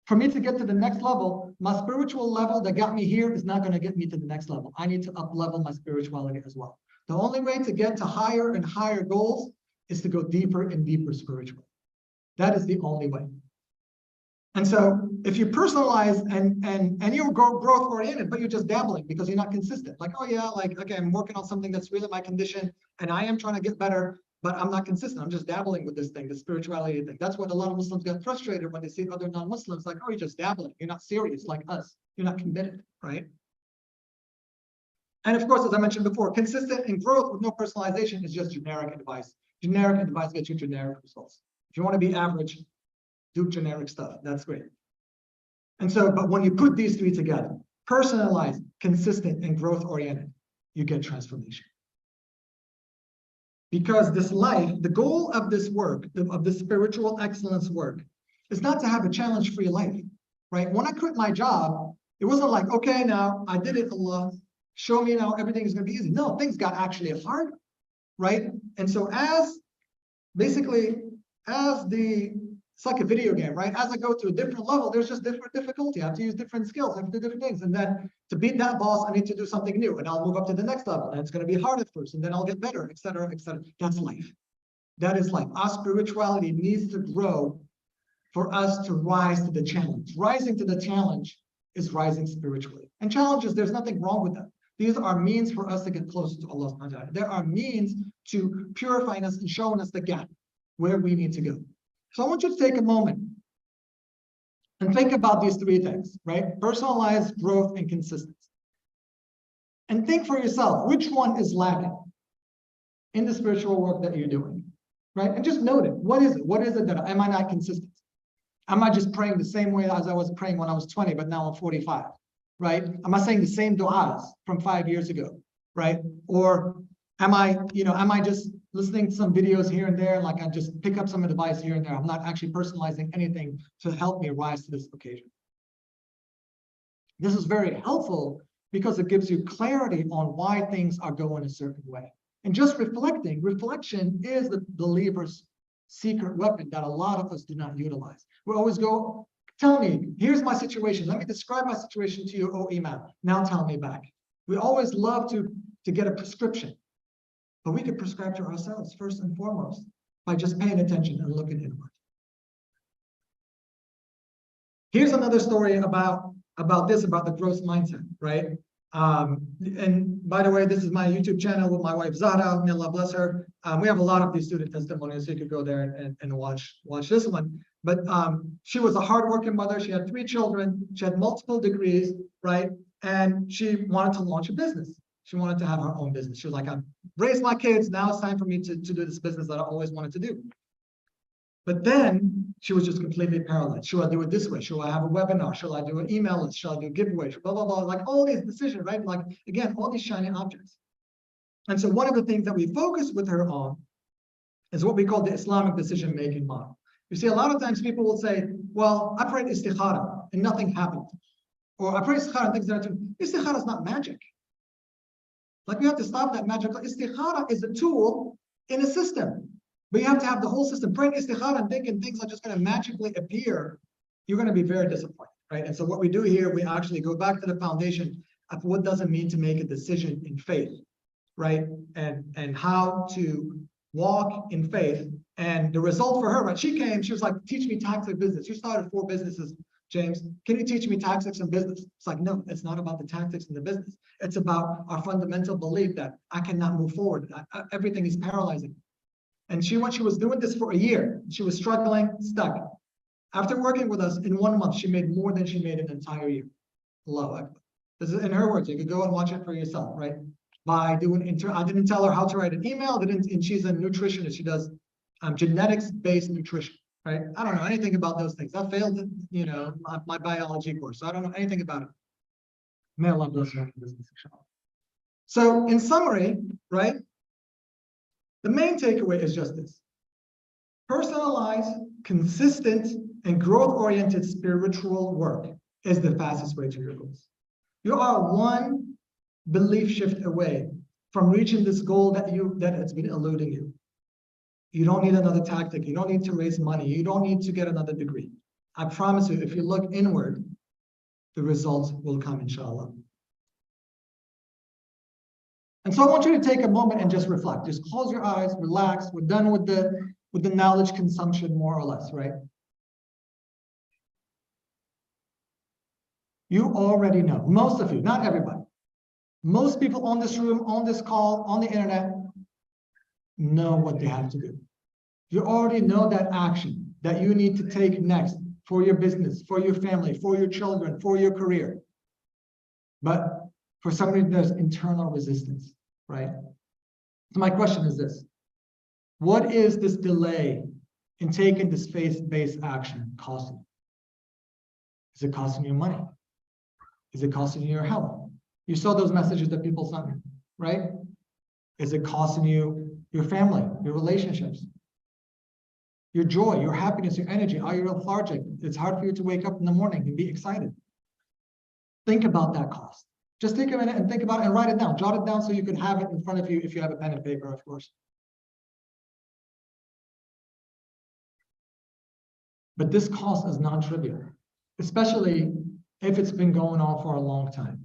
[SPEAKER 2] For me to get to the next level, my spiritual level that got me here is not going to get me to the next level. I need to up-level my spirituality as well. The only way to get to higher and higher goals is to go deeper and deeper spiritually. That is the only way. And so if you personalize and you're growth oriented, but you're just dabbling because you're not consistent. Like, oh yeah, like, okay, I'm working on something that's really my condition and I am trying to get better, but I'm not consistent. I'm just dabbling with this thing, the spirituality thing. That's what a lot of Muslims get frustrated when they see other non-Muslims like, oh, you're just dabbling. You're not serious like us. You're not committed, right? And of course, as I mentioned before, consistent in growth with no personalization is just generic advice. Generic advice gets you generic results. If you want to be average, do generic stuff. That's great. And so, but when you put these three together, personalized, consistent, and growth-oriented, you get transformation. Because this life, the goal of this work, of this spiritual excellence work, is not to have a challenge-free life, right? When I quit my job, it wasn't like, okay, now I did it, Allah, show me now everything is going to be easy. No, things got actually hard, right? And so it's like a video game, right? As I go to a different level, there's just different difficulty. I have to use different skills, I have to do different things. And then to beat that boss, I need to do something new and I'll move up to the next level. And it's going to be hard at first and then I'll get better, et cetera, et cetera. That's life. That is life. Our spirituality needs to grow for us to rise to the challenge. Rising to the challenge is rising spiritually. And challenges, there's nothing wrong with them. These are means for us to get closer to Allah subhanahu wa ta'ala. There are means to purifying us and showing us the gap where we need to go. So I want you to take a moment and think about these three things, right? Personalized, growth, and consistency. And think for yourself, which one is lacking in the spiritual work that you're doing, right? And just note it. What is it? What is it that am I not consistent? Am I just praying the same way as I was praying when I was 20, but now I'm 45, right? Am I saying the same du'as from 5 years ago, right? Or am I just listening to some videos here and there, like I just pick up some advice here and there. I'm not actually personalizing anything to help me rise to this occasion. This is very helpful because it gives you clarity on why things are going a certain way. And just reflection is the believer's secret weapon that a lot of us do not utilize. We always go, tell me, here's my situation. Let me describe my situation to you, oh Imam. Now tell me back. We always love to get a prescription, but we can prescribe to ourselves first and foremost by just paying attention and looking inward. Here's another story about the growth mindset, right? And by the way, this is my YouTube channel with my wife Zahra. May Allah bless her. We have a lot of these student testimonies, so you could go there and watch this one. But she was a hardworking mother. She had 3 children. She had multiple degrees, right? And she wanted to launch a business. She wanted to have her own business. She was like, I've raised my kids. Now it's time for me to do this business that I always wanted to do. But then she was just completely paralyzed. Should I do it this way? Should I have a webinar? Should I do an email list? Should I do a giveaway? Blah, blah, blah. Like all these decisions, right? Like, again, all these shiny objects. And so one of the things that we focus with her on is what we call the Islamic decision-making model. You see, a lot of times people will say, well, I prayed istikhara and nothing happened. Or I prayed istikhara and things that are true. Istikhara is not magic. Like we have to stop that magic. Istikhara is a tool in a system. But you have to have the whole system. Praying istikhara and thinking things are just going to magically appear, you're going to be very disappointed, right? And so what we do here, we actually go back to the foundation of what does it mean to make a decision in faith, right? And how to walk in faith. And the result for her, right? She was like, teach me tactics business. You started 4 businesses, James. Can you teach me tactics in business? It's like, no, it's not about the tactics in the business. It's about our fundamental belief that I cannot move forward. Everything is paralyzing. And she was doing this for a year. She was struggling, stuck. After working with us in 1 month, she made more than she made in an entire year. Allahu Akbar. This is in her words. You could go and watch it for yourself, right? By doing, I didn't tell her how to write an email. And she's a nutritionist. She does genetics-based nutrition, right? I don't know anything about those things. I failed, my biology course. So I don't know anything about it. May Allah bless her business, inshallah. So in summary, right? The main takeaway is just this. Personalized, consistent, and growth-oriented spiritual work is the fastest way to your goals. You are one belief shift away from reaching this goal that it's been eluding you. You don't need another tactic. You don't need to raise money. You don't need to get another degree. I promise you, if you look inward, the results will come, inshallah. And so I want you to take a moment and just reflect. Just close your eyes, relax. We're done with the knowledge consumption, more or less, right? You already know, most of you, not everybody. Most people on this room, on this call, on the internet, know what they have to do. You already know that action that you need to take next for your business, for your family, for your children, for your career. But for some reason, there's internal resistance, right? So my question is this. What is this delay in taking this faith-based action costing? Is it costing you money? Is it costing you your health? You saw those messages that people sent me, right? Is it costing you your family, your relationships, your joy, your happiness, your energy? Are you lethargic? It's hard for you to wake up in the morning and be excited. Think about that cost. Just take a minute and think about it and write it down. Jot it down so you can have it in front of you if you have a pen and paper, of course. But this cost is non-trivial, especially if it's been going on for a long time.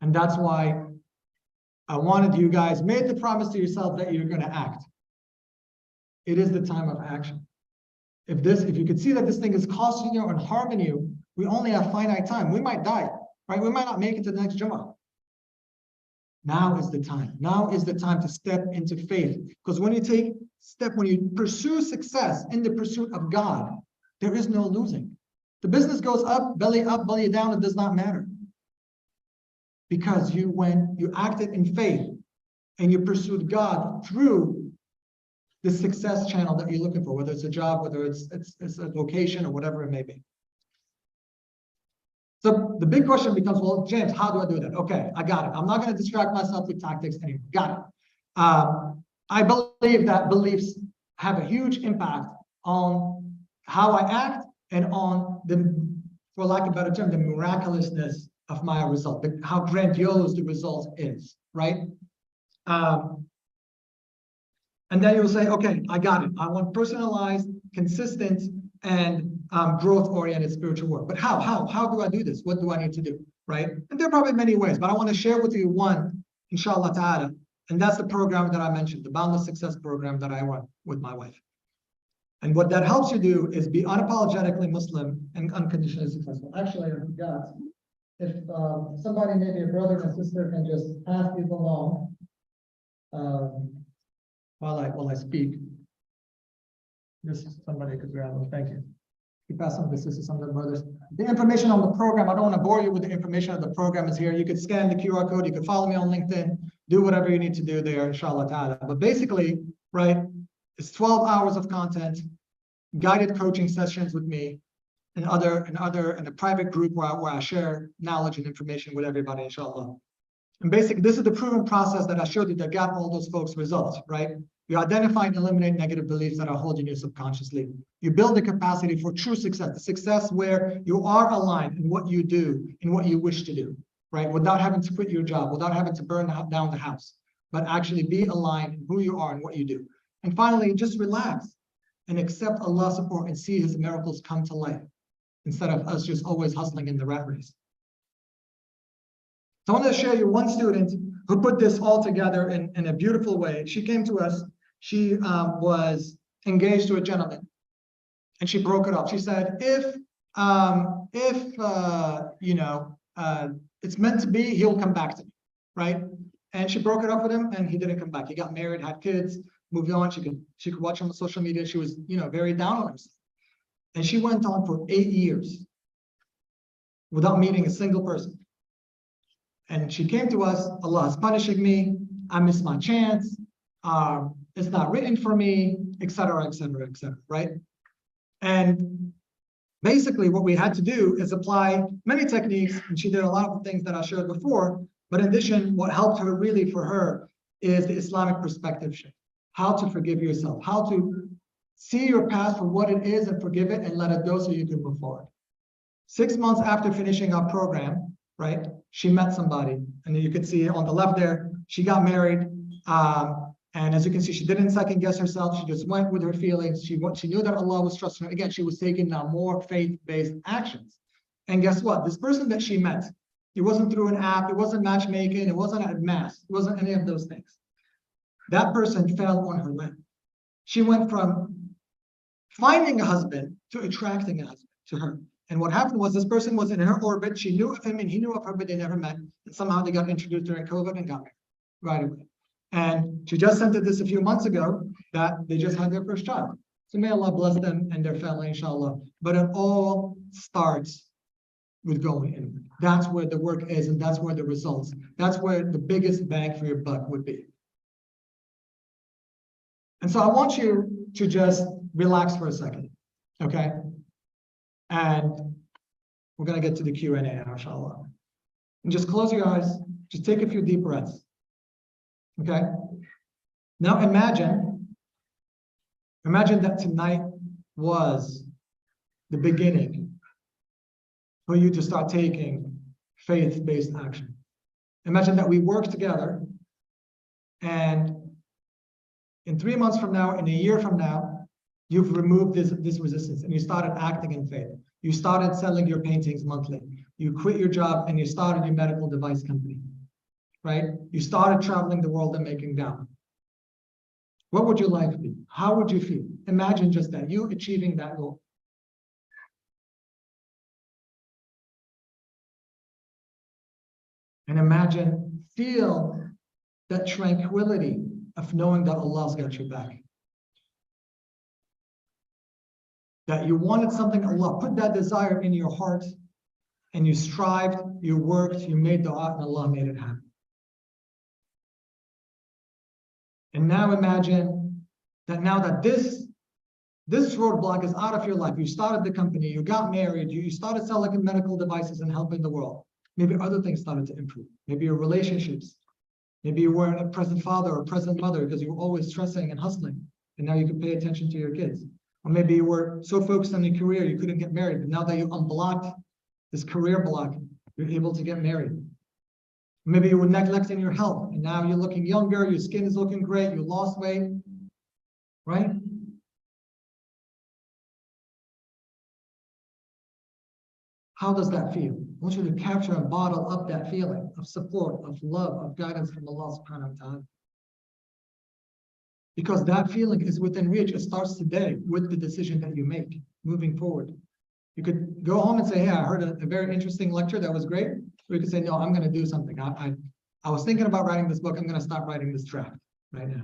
[SPEAKER 2] And that's why I wanted you guys, made the promise to yourself that you're going to act. It is the time of action. if you could see that this thing is costing you and harming you, we only have finite time. We might die, right? We might not make it to the next Jummah. Now is the time. Now is the time to step into faith. Because when you pursue success in the pursuit of God, there is no losing. The business goes up, belly down, it does not matter. Because you acted in faith and you pursued God through the success channel that you're looking for, whether it's a job, whether it's a vocation or whatever it may be. So the big question becomes, well, James, how do I do that? Okay, I got it. I'm not going to distract myself with tactics anymore. Got it. I believe that beliefs have a huge impact on how I act and on for lack of a better term, the miraculousness of my result, how grandiose the result is, right? And then you'll say, okay, I got it. I want personalized, consistent, and growth-oriented spiritual work. But how do I do this? What do I need to do, right? And there are probably many ways, but I want to share with you one, inshallah ta'ala, and that's the program that I mentioned, the Boundless Success program that I run with my wife. And what that helps you do is be unapologetically Muslim and unconditionally successful. Actually, I forgot. If somebody, maybe a brother and sister, can just pass these along while I speak. Just somebody could grab them. Thank you. You pass some of this to some of the brothers. The information on the program, I don't want to bore you with the information of the program is here. You could scan the QR code. You could follow me on LinkedIn. Do whatever you need to do there, inshallah ta'ala. But basically, right, it's 12 hours of content, guided coaching sessions with me, and a private group where I share knowledge and information with everybody, inshallah. And basically, this is the proven process that I showed you that got all those folks results, right? You identify and eliminate negative beliefs that are holding you subconsciously. You build the capacity for true success, the success where you are aligned in what you do, in what you wish to do, right? Without having to quit your job, without having to burn down the house, but actually be aligned in who you are and what you do. And finally, just relax and accept Allah's support and see His miracles come to life instead of us just always hustling in the rat race. So I want to share you one student who put this all together in a beautiful way. She came to us. She was engaged to a gentleman, and she broke it up. She said, if it's meant to be, he'll come back to me, right? And she broke it up with him, and he didn't come back. He got married, had kids, moved on. She could watch him on social media. She was, very down on herself, and she went on for 8 years without meeting a single person. And she came to us, Allah is punishing me, I missed my chance, it's not written for me, etc., right? And basically what we had to do is apply many techniques, and she did a lot of the things that I showed before, but in addition, what helped her really for her is the Islamic perspective shift. How to forgive yourself, how to see your past for what it is and forgive it and let it go so you can move forward. 6 months after finishing our program, right, she met somebody, and you can see on the left there, she got married, and as you can see, she didn't second guess herself. She just went with her feelings. She knew that Allah was trusting her. Again, she was taking now more faith-based actions. And guess what? This person that she met, it wasn't through an app, it wasn't matchmaking, it wasn't at mass, it wasn't any of those things. That person fell on her lap. She went from finding a husband to attracting a husband to her. And what happened was this person was in her orbit. She knew of him and he knew of her, but they never met. And somehow they got introduced during COVID and got married right away. And she just sent it this a few months ago that they just had their first child. So may Allah bless them and their family, inshallah. But it all starts with going inward. That's where the work is, and that's where the results, that's where the biggest bang for your buck would be. And so I want you to just relax for a second, okay? And we're going to get to the Q&A now, inshallah. And just close your eyes. Just take a few deep breaths. Okay? Now imagine that tonight was the beginning for you to start taking faith-based action. Imagine that we work together, and in 3 months from now, in a year from now, you've removed this resistance and you started acting in faith. You started selling your paintings monthly. You quit your job and you started your medical device company, right? You started traveling the world and making dawah. What would your life be? How would you feel? Imagine just that, you achieving that goal. And imagine, feel that tranquility of knowing that Allah's got your back. That you wanted something, Allah put that desire in your heart, and you strived, you worked, you made dua, and Allah made it happen. And now imagine that now that this roadblock is out of your life, you started the company, you got married, you started selling medical devices and helping the world. Maybe other things started to improve. Maybe your relationships. Maybe you weren't a present father or present mother because you were always stressing and hustling, and now you can pay attention to your kids. Or maybe you were so focused on your career you couldn't get married, but now that you unblocked this career block, you're able to get married. Maybe you were neglecting your health, and now you're looking younger, your skin is looking great, you lost weight, right? How does that feel? I want you to capture and bottle up that feeling of support, of love, of guidance from Allah subhanahu wa ta'ala. Because that feeling is within reach. It starts today with the decision that you make moving forward. You could go home and say, hey, I heard a very interesting lecture that was great. Or you could say, no, I'm going to do something. I was thinking about writing this book. I'm going to start writing this draft right now.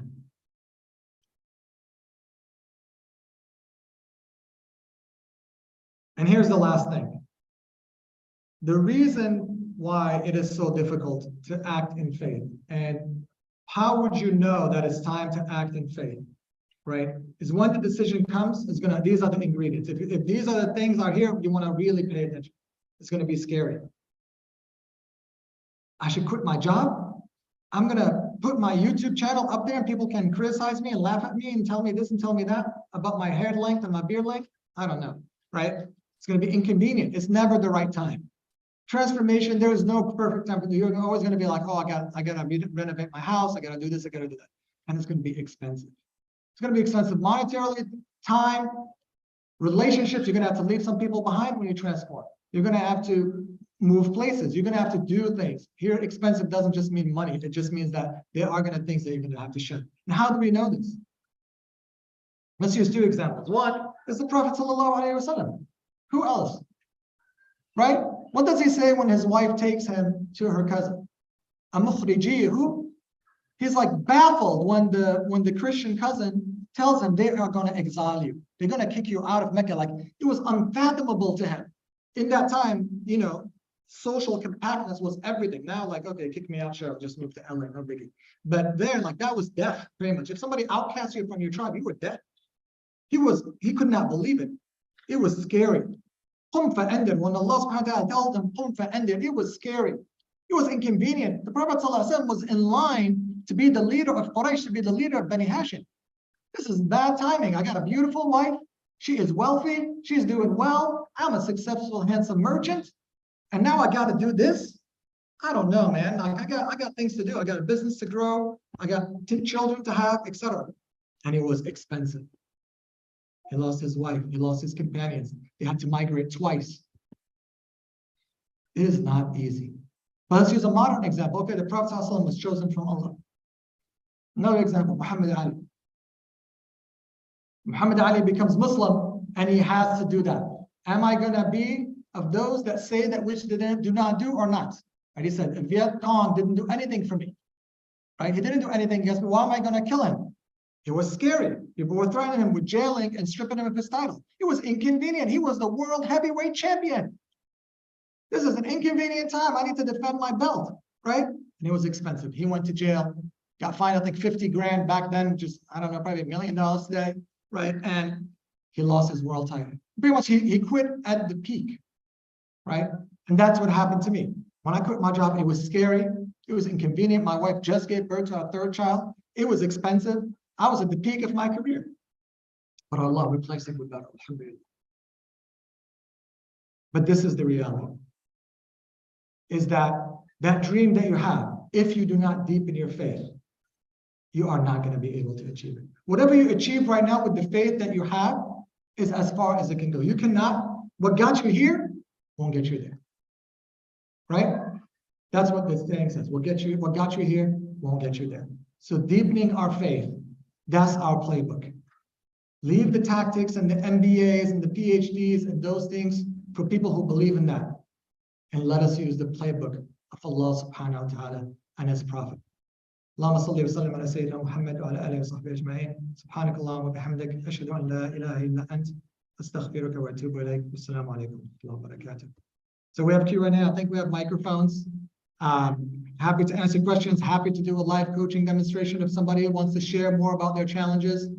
[SPEAKER 2] And here's the last thing. The reason why it is so difficult to act in faith, and how would you know that it's time to act in faith, right? Is when the decision comes, these are the ingredients. If these are the things are here, you want to really pay attention. It's going to be scary. I should quit my job. I'm going to put my YouTube channel up there and people can criticize me and laugh at me and tell me this and tell me that about my hair length and my beard length. I don't know, right? It's going to be inconvenient. It's never the right time. Transformation, there is no perfect time to do. You're always going to be like, oh, I got to renovate my house. I got to do this. I got to do that. And it's going to be expensive. It's going to be expensive monetarily, time, relationships. You're going to have to leave some people behind when you transform. You're going to have to move places. You're going to have to do things. Here, expensive doesn't just mean money. It just means that there are going to be things that you're going to have to shed. And how do we know this? Let's use two examples. One is the Prophet ﷺ. Who else? Right? What does he say when his wife takes him to her cousin? Who? He's like baffled when the Christian cousin tells him they are going to exile you. They're going to kick you out of Mecca. Like, it was unfathomable to him. In that time, social compactness was everything. Now, like, okay, kick me out, sure, I'll just move to LA, no biggie. But then, like, that was death, pretty much. If somebody outcasts you from your tribe, you were dead. He could not believe it. It was scary. When Allah subhanahu wa ta'ala told him, it was scary. It was inconvenient. The Prophet ﷺ was in line to be the leader of Quraysh, to be the leader of Bani Hashim. This is bad timing. I got a beautiful wife. She is wealthy. She's doing well. I'm a successful, handsome merchant. And now I got to do this. I don't know, man. Like, I got things to do. I got a business to grow. I got children to have, etc. And it was expensive. He lost his wife. He lost his companions. They had to migrate twice. It is not easy. But let's use a modern example. Okay, the Prophet ﷺ was chosen from Allah. Another example, Muhammad Ali. Muhammad Ali becomes Muslim and he has to do that. Am I going to be of those that say that which they do not do or not? Right? He said, if Viet Cong didn't do anything for me, right? He didn't do anything against me. Why am I going to kill him? It was scary. People were threatening him with jailing and stripping him of his title. It was inconvenient. He was the world heavyweight champion. This is an inconvenient time. I need to defend my belt, right? And it was expensive. He went to jail, got fined, I think 50 grand back then, just, I don't know, probably $1 million today, right? And he lost his world title. Pretty much he quit at the peak, right? And that's what happened to me. When I quit my job, it was scary. It was inconvenient. My wife just gave birth to our third child. It was expensive. I was at the peak of my career. But Allah replaced it with better, alhamdulillah. But this is the reality. Is that dream that you have, if you do not deepen your faith, you are not going to be able to achieve it. Whatever you achieve right now with the faith that you have is as far as it can go. You cannot, what got you here won't get you there. Right? That's what this saying says. What got you here won't get you there. So deepening our faith That's our playbook. Leave the tactics and the MBAs and the PhDs and those things for people who believe in that. And let us use the playbook of Allah subhanahu wa ta'ala and His Prophet. اللهم صل وسلم على سيدنا محمد وعلى آله وصحبه أجمعين. سبحانك اللهم وبحمدك أشهد أن لا إله إلا أنت أستغفرك وأتوب إليك. والسلام عليكم ورحمة الله وبركاته. So we have Q&A. I think we have microphones. Happy to answer questions. Happy to do a live coaching demonstration if somebody wants to share more about their challenges.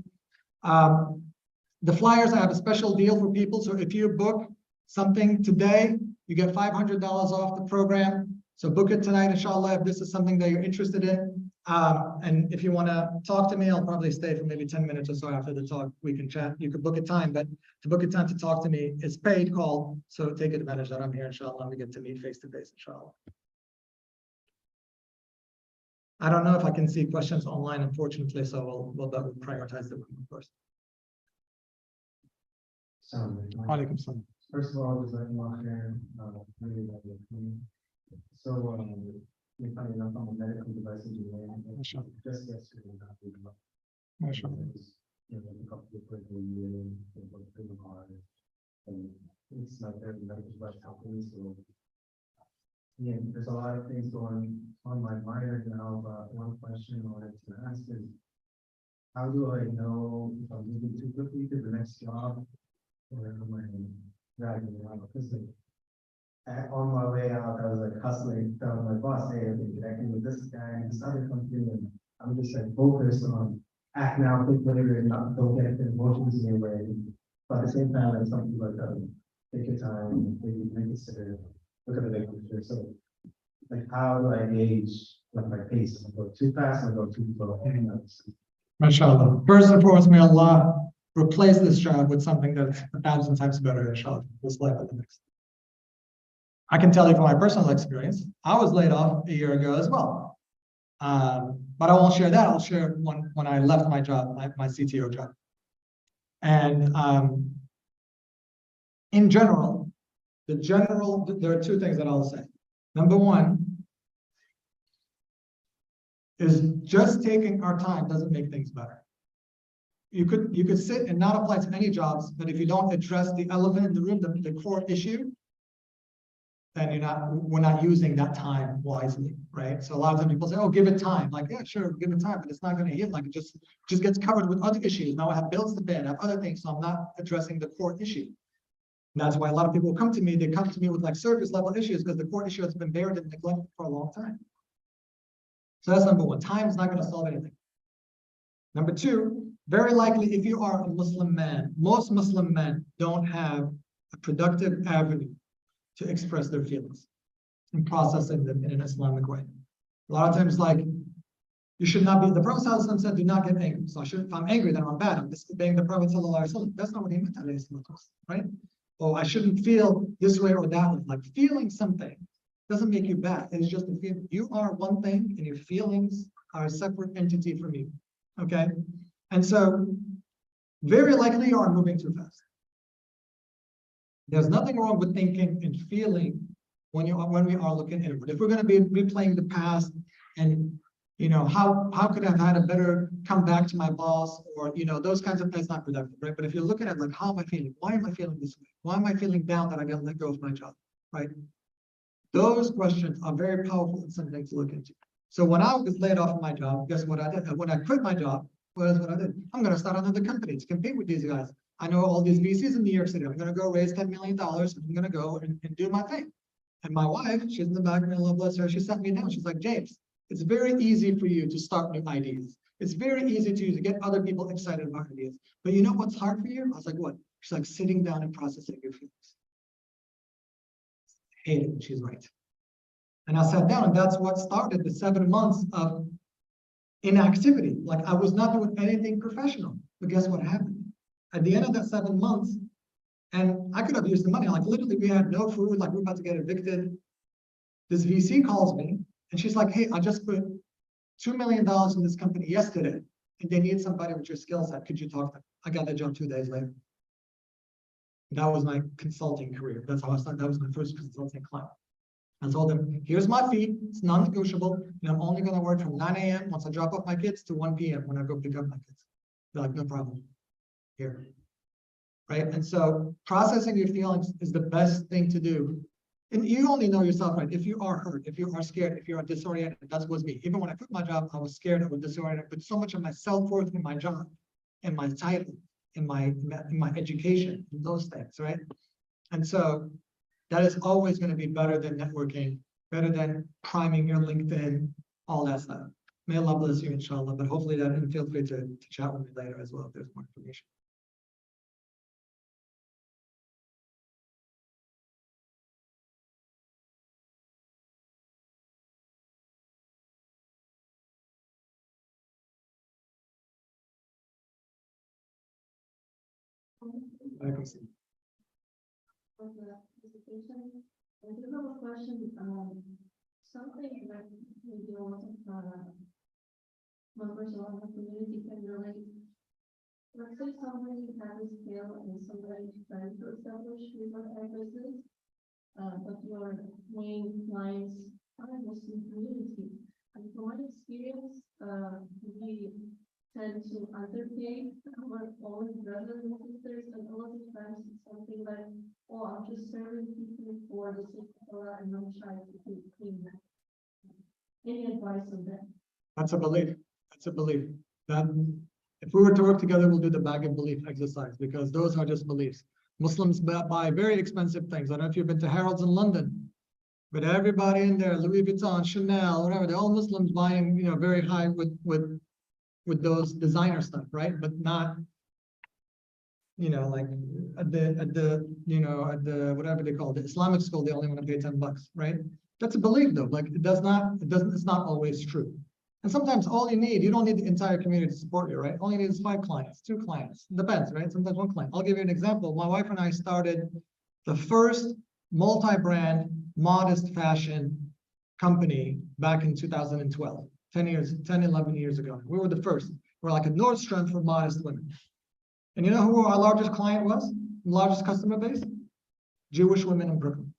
[SPEAKER 2] The flyers, I have a special deal for people. So if you book something today, you get $500 off the program. So book it tonight, inshallah, if this is something that you're interested in. And if you want to talk to me, I'll probably stay for maybe 10 minutes or so after the talk. We can chat. You could book a time, but to book a time to talk to me is paid call. So take advantage that I'm here, inshallah. We get to meet face to face, inshallah. I don't know if I can see questions online, unfortunately, so we'll prioritize them, of course. Alaikum salam.
[SPEAKER 6] First of all, just like really like it. So, you're funny enough, I'm a medical device engineer.
[SPEAKER 2] Mashallah.
[SPEAKER 6] Just yesterday, not too long.
[SPEAKER 2] Mashallah.
[SPEAKER 6] You know, a couple of people a year, pretty hard. And it's not every medical device company, so. Yeah, there's a lot of things going on my mind right now, but one question I wanted to ask is, how do I know if I'm moving too quickly to the next job? Or am I dragging around? Because on my way out, I was like hustling, telling my boss, hey, I've been connecting with this guy and this other company, and I'm just like focused on act now, think later, and not don't get the emotions in your way. But at the same time, like some people like take your time, maybe reconsider, look at the big picture. So, like, how do I gauge like my pace? I go too fast, I go too slow.
[SPEAKER 2] MashaAllah. First and foremost, may Allah replace this job with something that's 1,000 times better, inshallah, this life and the next. I can tell you from my personal experience, I was laid off a year ago as well. But I won't share that. I'll share when I left my job, my CTO job. And in general, there are two things that I'll say. Number one is just taking our time doesn't make things better. You could sit and not apply to any jobs, but if you don't address the elephant in the room, the core issue, then we're not using that time wisely, right? So a lot of times people say, oh, give it time. Like, yeah, sure, give it time, but it's not going to heal. Like, it just gets covered with other issues. Now I have bills to pay, I have other things, so I'm not addressing the core issue. And that's why a lot of people come to me, they come to me with like surface level issues because the core issue has been buried and neglected for a long time. So that's number one. Time is not going to solve anything. Number two, very likely if you are a Muslim man, most Muslim men don't have a productive avenue to express their feelings and processing them in an Islamic way. A lot of times, like, you should not be, the Prophet ﷺ said, do not get angry. So if I'm angry, then I'm bad. I'm disobeying the Prophet ﷺ. That's not what he meant, right? Oh, I shouldn't feel this way or that way. Like, feeling something doesn't make you bad. It's just a feeling. You are one thing and your feelings are a separate entity from you, okay? And so, very likely you are moving too fast. There's nothing wrong with thinking and feeling when we are looking inward. If we're going to be replaying the past and how could I have had a better come back to my boss, or those kinds of things, not productive, right? But if you're looking at like, how am I feeling? Why am I feeling this way? Why am I feeling down that I got to let go of my job, right? Those questions are very powerful and something to look into. So when I was laid off of my job, guess what I did? When I quit my job, what I did? I'm going to start another company to compete with these guys. I know all these VCs in New York City. I'm going to go raise $10 million. And I'm going to go and do my thing. And my wife, she's in the back, and Allah bless her, she sat me down. She's like, James, it's very easy for you to start new ideas. It's very easy to get other people excited about ideas. But you know what's hard for you? I was like, what? She's like, sitting down and processing your feelings. I hate it when she's right. And I sat down, and that's what started the 7 months of inactivity. Like, I was not doing anything professional. But guess what happened? At the end of that 7 months, and I could have used the money, like literally we had no food, like we're about to get evicted. This VC calls me and she's like, hey, I just put $2 million in this company yesterday and they need somebody with your skill set. Could you talk to them? I got that job 2 days later. That was my consulting career. That's how I started. That was my first consulting client. I told them, here's my fee, it's non-negotiable, and I'm only going to work from 9 a.m. once I drop off my kids to 1 p.m. when I go pick up my kids. They're like, no problem. Here. Right? And so processing your feelings is the best thing to do. And you only know yourself, right? If you are hurt, if you are scared, if you are disoriented, that was me. Even when I quit my job, I was scared, I was disoriented, but so much of my self-worth in my job, in my title, in my education, in those things, right? And so that is always going to be better than networking, better than priming your LinkedIn, all that stuff. May Allah bless you, inshallah. But hopefully that, and feel free to chat with me later as well if there's more information. I can see.
[SPEAKER 5] For the presentation. I do have a question, something that maybe a lot of members of our community can relate. Let's say somebody has a skill and somebody is trying to establish a business, but your main clients are Muslim community. And from my experience, we tend to underpay our own brothers and sisters, and a lot of times it's something like, oh, I'm just serving people for the sake of Allah and I'm trying to clean that. Any advice on that?
[SPEAKER 2] That's a belief. That's a belief. Then if we were to work together, we'll do the bag of belief exercise, because those are just beliefs. Muslims buy very expensive things. I don't know if you've been to Harrods in London, but everybody in there, Louis Vuitton, Chanel, whatever, they're all Muslims buying, very high with those designer stuff, right? But not, like at the whatever they call it, the Islamic school, they only want to pay $10, right? That's a belief though. Like it's not always true. And sometimes all you don't need the entire community to support you, right? All you need is 5 clients, 2 clients. Depends, right? Sometimes 1 client. I'll give you an example. My wife and I started the first multi-brand modest fashion company back in 2012, 11 years ago. We were the first. We're like a Nordstrom for modest women. And you know who our largest client was? Largest customer base? Jewish women in Brooklyn.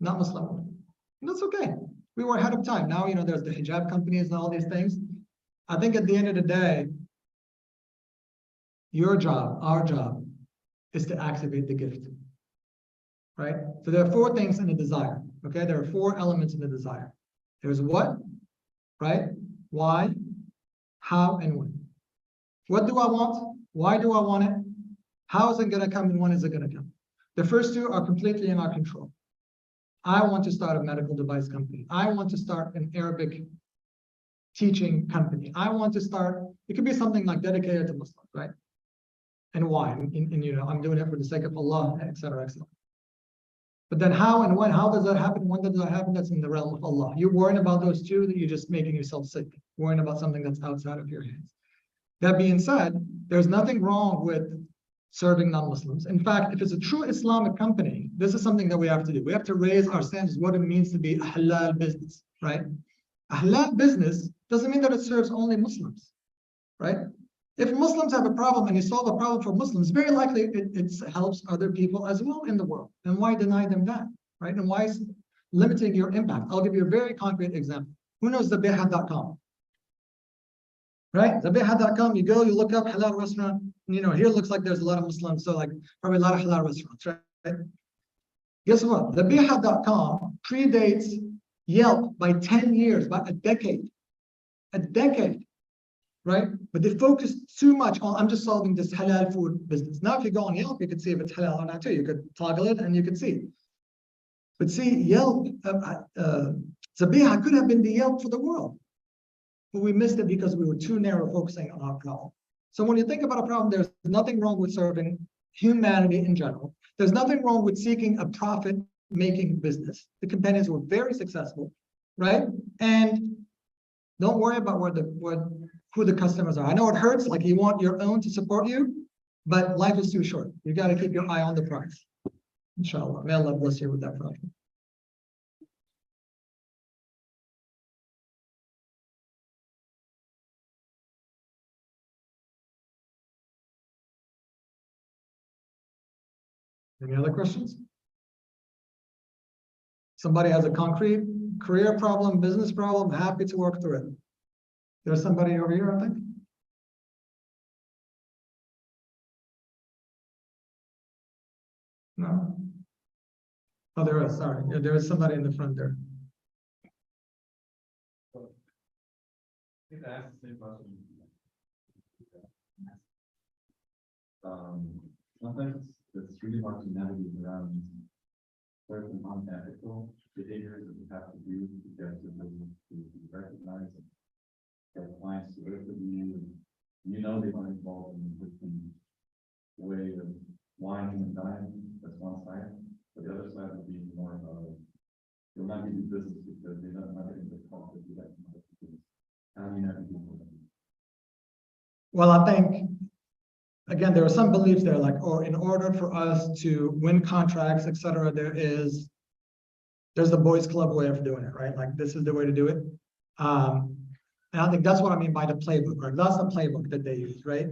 [SPEAKER 2] Not Muslim women. And that's okay. We were ahead of time. Now, there's the hijab companies and all these things. I think at the end of the day, your job, our job, is to activate the gift, right? So there are 4 things in the desire, okay? There are 4 elements in the desire. There's what, right? Why, how, and when. What do I want? Why do I want it? How is it going to come and when is it going to come? The first 2 are completely in our control. I want to start a medical device company. I want to start an Arabic teaching company. I want to start, it could be something like dedicated to Muslims, right? And why? And I'm doing it for the sake of Allah, et cetera, et cetera. But then how and when, how does that happen? When does that happen? That's in the realm of Allah. You're worrying about those 2, that you're just making yourself sick, worrying about something that's outside of your hands. That being said, there's nothing wrong with serving non-Muslims. In fact, if it's a true Islamic company, this is something that we have to do. We have to raise our standards, what it means to be a halal business, right? A halal business doesn't mean that it serves only Muslims, right? If Muslims have a problem and you solve a problem for Muslims, very likely it helps other people as well in the world. And why deny them that, right? And why is limiting your impact? I'll give you a very concrete example. Who knows Zabiha.com? Right? Zabiha.com, you go, you look up halal restaurant. Here it looks like there's a lot of Muslims, so like probably a lot of halal restaurants, right? Guess what? Zabiha.com predates Yelp by 10 years, by a decade, right? But they focus too much on, I'm just solving this halal food business. Now, if you go on Yelp, you can see if it's halal or not too. You could toggle it and you can see. But see, Yelp, Zabiha could have been the Yelp for the world. But we missed it because we were too narrow focusing on our problem. So when you think about a problem, there's nothing wrong with serving humanity in general. There's nothing wrong with seeking a profit-making business. The companions were very successful, right? And don't worry about who the customers are. I know it hurts, like you want your own to support you, but life is too short. You got to keep your eye on the prize. Inshallah. May Allah bless you with that project. Any other questions? Somebody has a concrete career problem, business problem, happy to work through it. There's somebody over here, I think. No? Oh, there is, sorry. Yeah, there is somebody in the front there.
[SPEAKER 6] think I asked the same question. Sometimes it's really hard to navigate around certain unethical behaviors that you have to do to get your business to be recognized and get clients to work with you. You know they are involved in a different way of whining and dining. That's one side. But the other side would be more of you'll not do business because they're not getting the cost that you get from other people. How do you navigate that?
[SPEAKER 2] Well, I think, again, there are some beliefs there, like, or in order for us to win contracts, et cetera, there's the boys club way of doing it, right? Like, this is the way to do it. And I think that's what I mean by the playbook, right? That's the playbook that they use, right?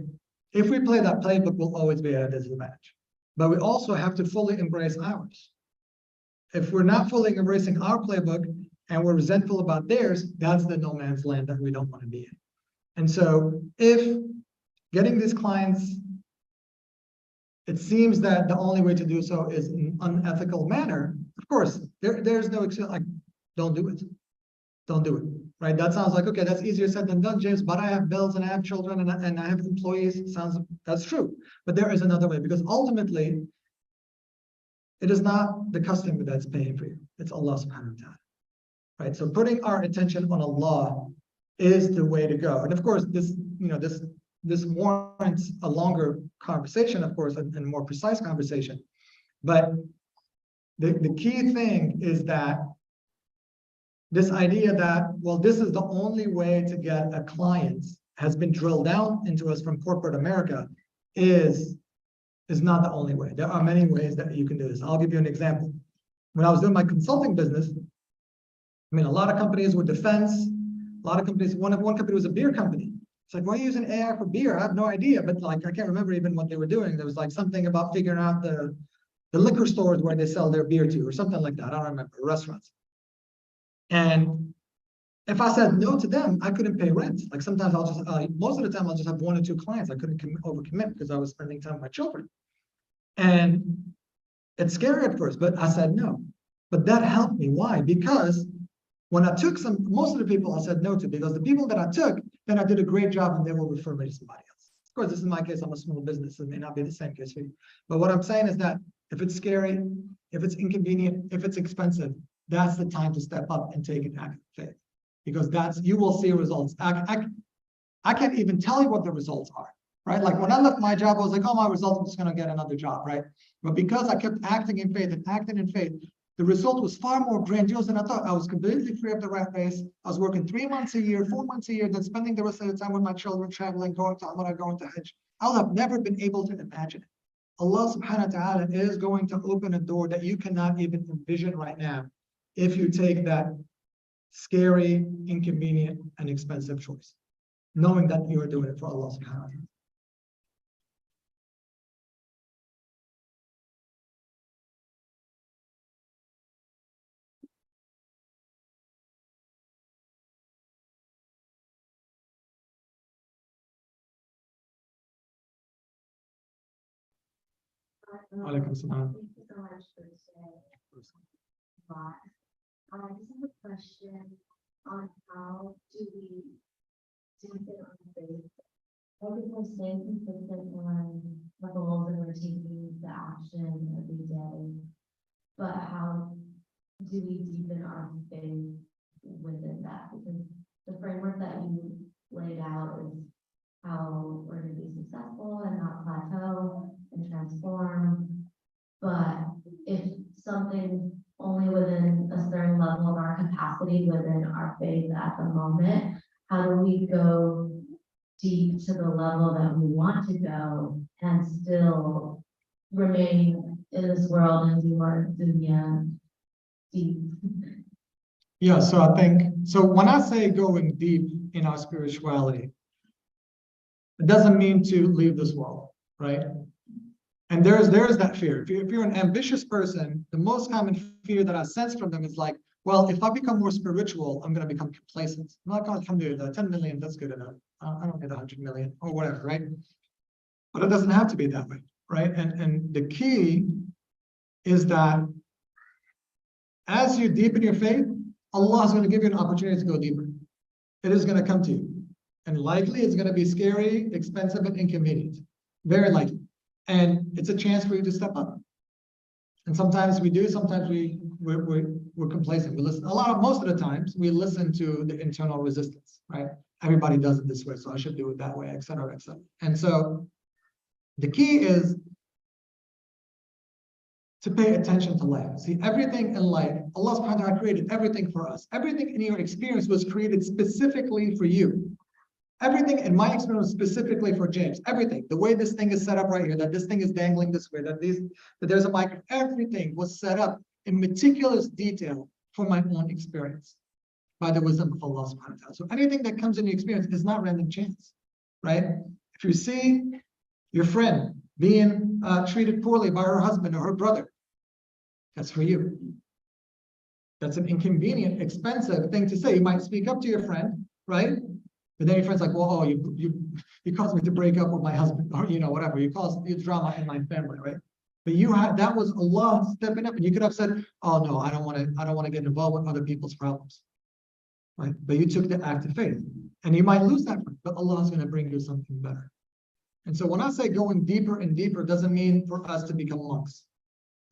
[SPEAKER 2] If we play that playbook, we'll always be at a disadvantage. But we also have to fully embrace ours. If we're not fully embracing our playbook and we're resentful about theirs, that's the no man's land that we don't want to be in. And so if getting these clients, it seems that the only way to do so is in an unethical manner, of course, there's no excuse, like, don't do it. Don't do it, right? That sounds like, okay, that's easier said than done, James, but I have bills and I have children and I have employees. That's true. But there is another way, because ultimately, it is not the customer that's paying for you. It's Allah subhanahu wa ta'ala, right? So putting our attention on Allah is the way to go. And of course, this warrants a longer conversation, of course, and more precise conversation. But the key thing is that this idea that, well, this is the only way to get a client has been drilled down into us from corporate America is not the only way. There are many ways that you can do this. I'll give you an example. When I was doing my consulting business, I mean, a lot of companies were defense, a lot of companies, one company was a beer company. It's like, why are you using AI for beer? I have no idea, but like, I can't remember even what they were doing. There was like something about figuring out the liquor stores where they sell their beer to, or something like that. I don't remember, restaurants. And if I said no to them, I couldn't pay rent. Like sometimes I'll just, most of the time I'll just have 1 or 2 clients. I couldn't overcommit because I was spending time with my children. And it's scary at first, but I said no. But that helped me. Why? Because when I took most of the people I said no to, because the people that I took, then I did a great job and they will refer me to somebody else. Of course, this is my case. I'm a small business. It may not be the same case for you. But what I'm saying is that if it's scary, if it's inconvenient, if it's expensive, that's the time to step up and take an act of faith. Because you will see results. I can't even tell you what the results are, right? Like when I left my job, I was like, oh, my results, I'm just going to get another job, right? But because I kept acting in faith and acting in faith, the result was far more grandiose than I thought. I was completely free of the rat race. I was working 3 months a year, 4 months a year, then spending the rest of the time with my children, traveling, going to Hajj. I would have never been able to imagine it. Allah subhanahu wa ta'ala is going to open a door that you cannot even envision right now if you take that scary, inconvenient, and expensive choice, knowing that you are doing it for Allah subhanahu wa ta'ala. Alaikum salam.
[SPEAKER 5] Thank you so much for today. But I just have a question on how do we deepen our faith? How can we stay consistent on the goals and we're taking the action every day? But how do we deepen our faith within that? Because the framework that you laid out is how we're going to be successful and not plateau and transform. But if something only within a certain level of our capacity within our faith at the moment, how do we go deep to the level that we want to go and still remain in this world and do our dunya deep?
[SPEAKER 2] Yeah, so I think, so when I say going deep in our spirituality, it doesn't mean to leave this world, right? And there's that fear. If you're an ambitious person, the most common fear that I sense from them is like, well, if I become more spiritual, I'm going to become complacent. I'm not going to come to 10 million, that's good enough. I don't need 100 million or whatever, right? But it doesn't have to be that way, right? And the key is that as you deepen your faith, Allah is going to give you an opportunity to go deeper. It is going to come to you. And likely it's going to be scary, expensive, and inconvenient. Very likely. And it's a chance for you to step up. And sometimes we do, sometimes we're complacent. We listen. Most of the times, we listen to the internal resistance, right? Everybody does it this way, so I should do it that way, et cetera, et cetera. And so the key is to pay attention to life. See, everything in life, Allah subhanahu wa ta'ala created everything for us. Everything in your experience was created specifically for you. Everything in my experience was specifically for James. Everything, the way this thing is set up right here, that this thing is dangling this way, that there's a mic, everything was set up in meticulous detail for my own experience by the wisdom of Allah subhanahu wa ta'ala. So anything that comes in your experience is not random chance, right? If you see your friend being treated poorly by her husband or her brother, that's for you. That's an inconvenient, expensive thing to say. You might speak up to your friend, right? But then your friend's like, well, oh, you caused me to break up with my husband, or whatever. You caused drama in my family, right? But that was Allah stepping up, and you could have said, oh no, I don't want to get involved with other people's problems. Right? But you took the act of faith. And you might lose that, but Allah is going to bring you something better. And so when I say going deeper and deeper, doesn't mean for us to become monks,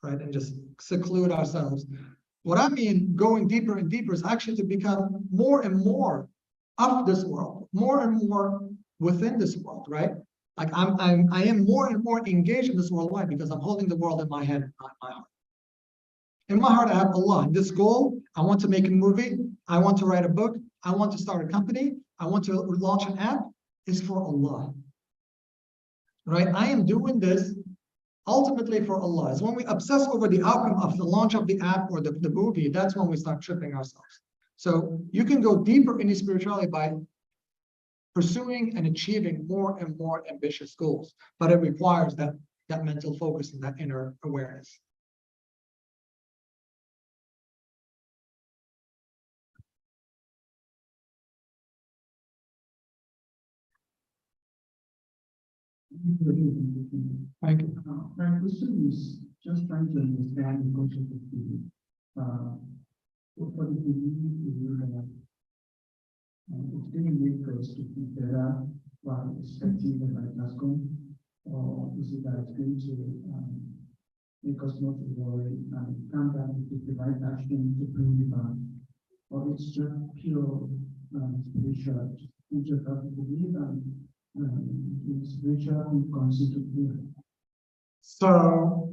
[SPEAKER 2] right? And just seclude ourselves. What I mean going deeper and deeper is actually to become more and more of this world, more and more within this world, right? Like I am more and more engaged in this world. Why? Because I'm holding the world in my head, not my heart. In my heart, I have Allah. This goal, I want to make a movie. I want to write a book. I want to start a company. I want to launch an app. Is for Allah, right? I am doing this ultimately for Allah. It's when we obsess over the outcome of the launch of the app or the movie, that's when we start tripping ourselves. So you can go deeper into spirituality by pursuing and achieving more and more ambitious goals, but it requires that mental focus and that inner awareness. Thank you.
[SPEAKER 6] My question is just trying to understand the concept of belief. For the belief, it's going to make us to be better while expecting the right outcome, or is it that it's going to make us not to worry and come back and take the right action to bring it back, or it's just pure spiritual, we just have to believe and spiritual comes into play.
[SPEAKER 2] So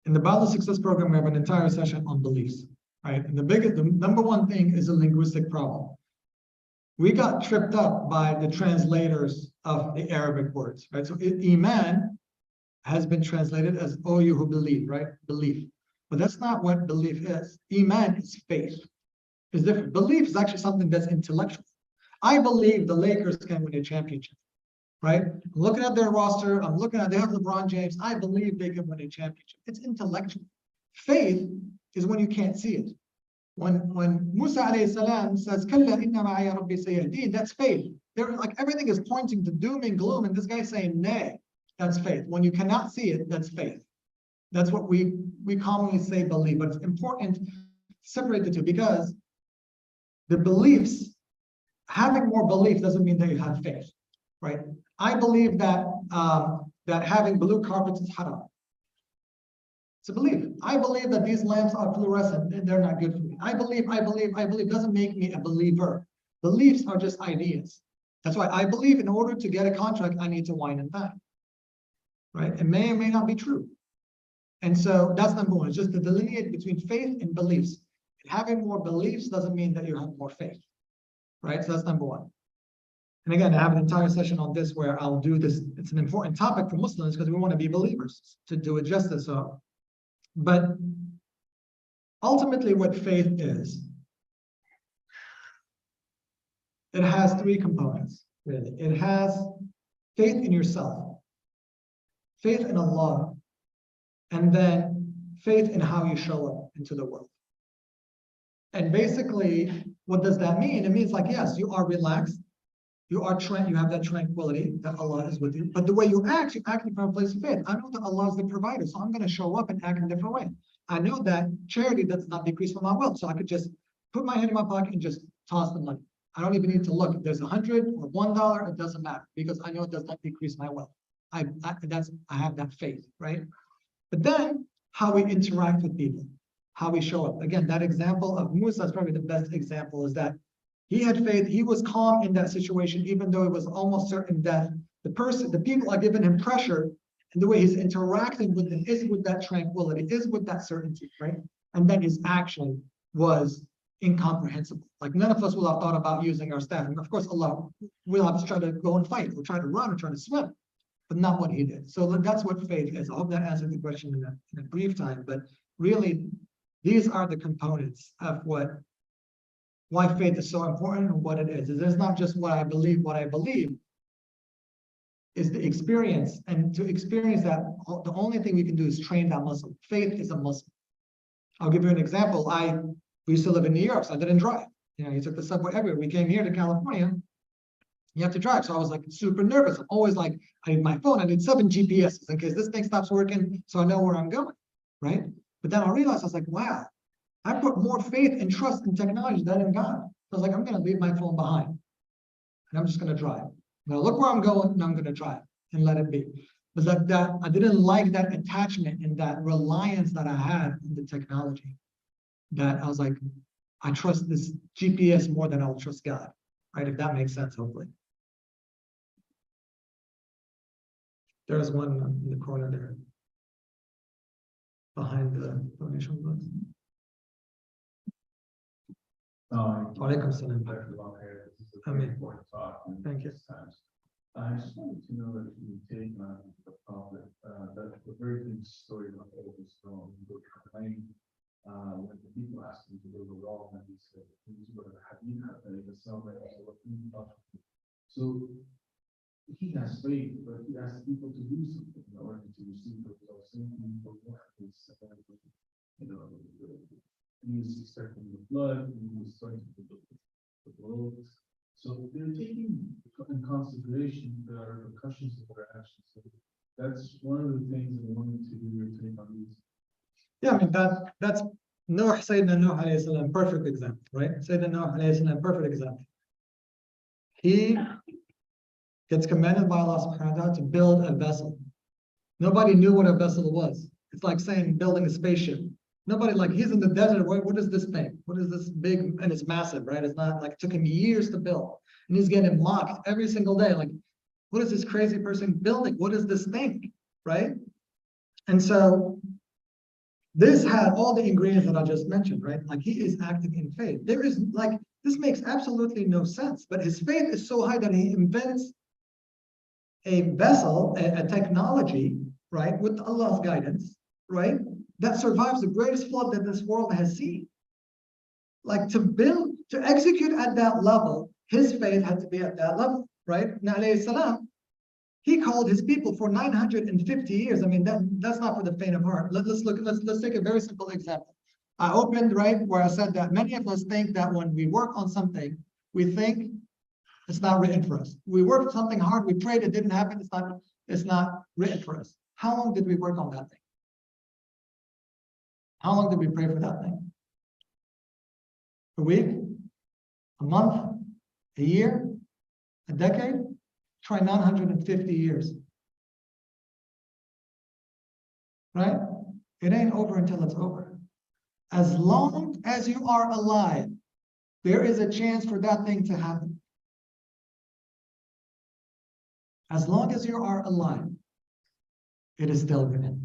[SPEAKER 2] in the Boundless Success Program, we have an entire session on beliefs, right? And the number one thing is a linguistic problem. We got tripped up by the translators of the Arabic words, right? So Iman has been translated as, oh, you who believe, right? Belief. But that's not what belief is. Iman is faith. It's different. Belief is actually something that's intellectual. I believe the Lakers can win a championship, right? I'm looking at their roster. I'm looking at, they have LeBron James. I believe they can win a championship. It's intellectual. Faith is when you can't see it. When Musa alayhi salam says, "Kalla inna ma'iya rabbi sayahdin," that's faith. Like everything is pointing to doom and gloom, and this guy's saying, nay, that's faith. When you cannot see it, that's faith. That's what we commonly say believe, but it's important to separate the two because the beliefs, having more belief doesn't mean that you have faith, right? I believe that that having blue carpets is haram. It's a belief. I believe that these lamps are fluorescent and they're not good for me. I believe doesn't make me a believer. Beliefs are just ideas. That's why I believe in order to get a contract, I need to wine and dine, right? It may or may not be true. And so that's number one, it's just to delineate between faith and beliefs. And having more beliefs doesn't mean that you have more faith, right? So that's number one. And again, I have an entire session on this where I'll do this. It's an important topic for Muslims because we want to be believers, to do it justice. But ultimately what faith is, it has three components, really. It has faith in yourself, faith in Allah, and then faith in how you show up into the world. And basically, what does that mean? It means like, yes, you are relaxed, You have that tranquility that Allah is with you. But the way you're acting from a place of faith. I know that Allah is the provider, so I'm going to show up and act in a different way. I know that charity does not decrease from my wealth, so I could just put my hand in my pocket and just toss the money. I don't even need to look. If there's $100 or $1, it doesn't matter because I know it does not decrease my wealth. I have that faith, right? But then how we interact with people, how we show up. Again, that example of Musa is probably the best example, is that he had faith, he was calm in that situation, even though it was almost certain death. The people are giving him pressure, and the way he's interacting with them is with that tranquility, is with that certainty, right? And then his action was incomprehensible. Like none of us will have thought about using our staff. And of course, Allah will have to try to go and fight, or try to run, or try to swim, but not what he did. So that's what faith is. I hope that answered the question in a brief time, but really, these are the components of why faith is so important and what it is. It's not just what I believe is the experience. And to experience that, the only thing we can do is train that muscle. Faith is a muscle. I'll give you an example. We used to live in New York, so I didn't drive. You took the subway everywhere. We came here to California, you have to drive. So I was like super nervous. I'm always like, I need my phone. I need 7 GPSs in case this thing stops working so I know where I'm going, right? But then I realized, I was like, wow, I put more faith and trust in technology than in God. I was like, I'm going to leave my phone behind and I'm just going to drive. Now look where I'm going and I'm going to drive and let it be. But like that, I didn't like that attachment and that reliance that I had in the technology, that I was like, I trust this GPS more than I'll trust God, right? If that makes sense, hopefully. There's one in the corner there, behind the donation box. Walaikum salam.
[SPEAKER 3] This is a very important talk.
[SPEAKER 2] Thank you.
[SPEAKER 3] I just wanted to know if you take on the Prophet, that the very famous story about Moses from the claim, when the people asked him to build a wall, and he said, so he has faith, but he asks people to do something in order to receive the results. He was expecting the flood, he was starting to build the world. So they're taking in consideration the repercussions of their actions. So that's one of the things I wanted to do your take on these.
[SPEAKER 2] Yeah, I mean that's Sayyidina Nuh alayhi salam, perfect example, right? Sayyidina Nuh alayhi salam, perfect example. He gets commanded by Allah subhanahu wa ta'ala to build a vessel. Nobody knew what a vessel was. It's like saying building a spaceship. Nobody, like, he's in the desert. What is this thing? What is this big? And it's massive, right? It's not like, it took him years to build. And he's getting mocked every single day. Like, what is this crazy person building? What is this thing, right? And so this had all the ingredients that I just mentioned, right? Like, he is acting in faith. There is, like, this makes absolutely no sense. But his faith is so high that he invents a vessel, a technology, right, with Allah's guidance, right, that survives the greatest flood that this world has seen. Like, to execute at that level, his faith had to be at that level, right? Now, alayhi salam, he called his people for 950 years. I mean, that's not for the faint of heart. Let's take a very simple example. I opened, right, where I said that many of us think that when we work on something, we think it's not written for us. We worked something hard, we prayed, it didn't happen, it's not written for us. How long did we work on that thing? How long did we pray for that thing? A week? A month? A year? A decade? Try 950 years. Right? It ain't over until it's over. As long as you are alive, there is a chance for that thing to happen. As long as you are alive, it is still written.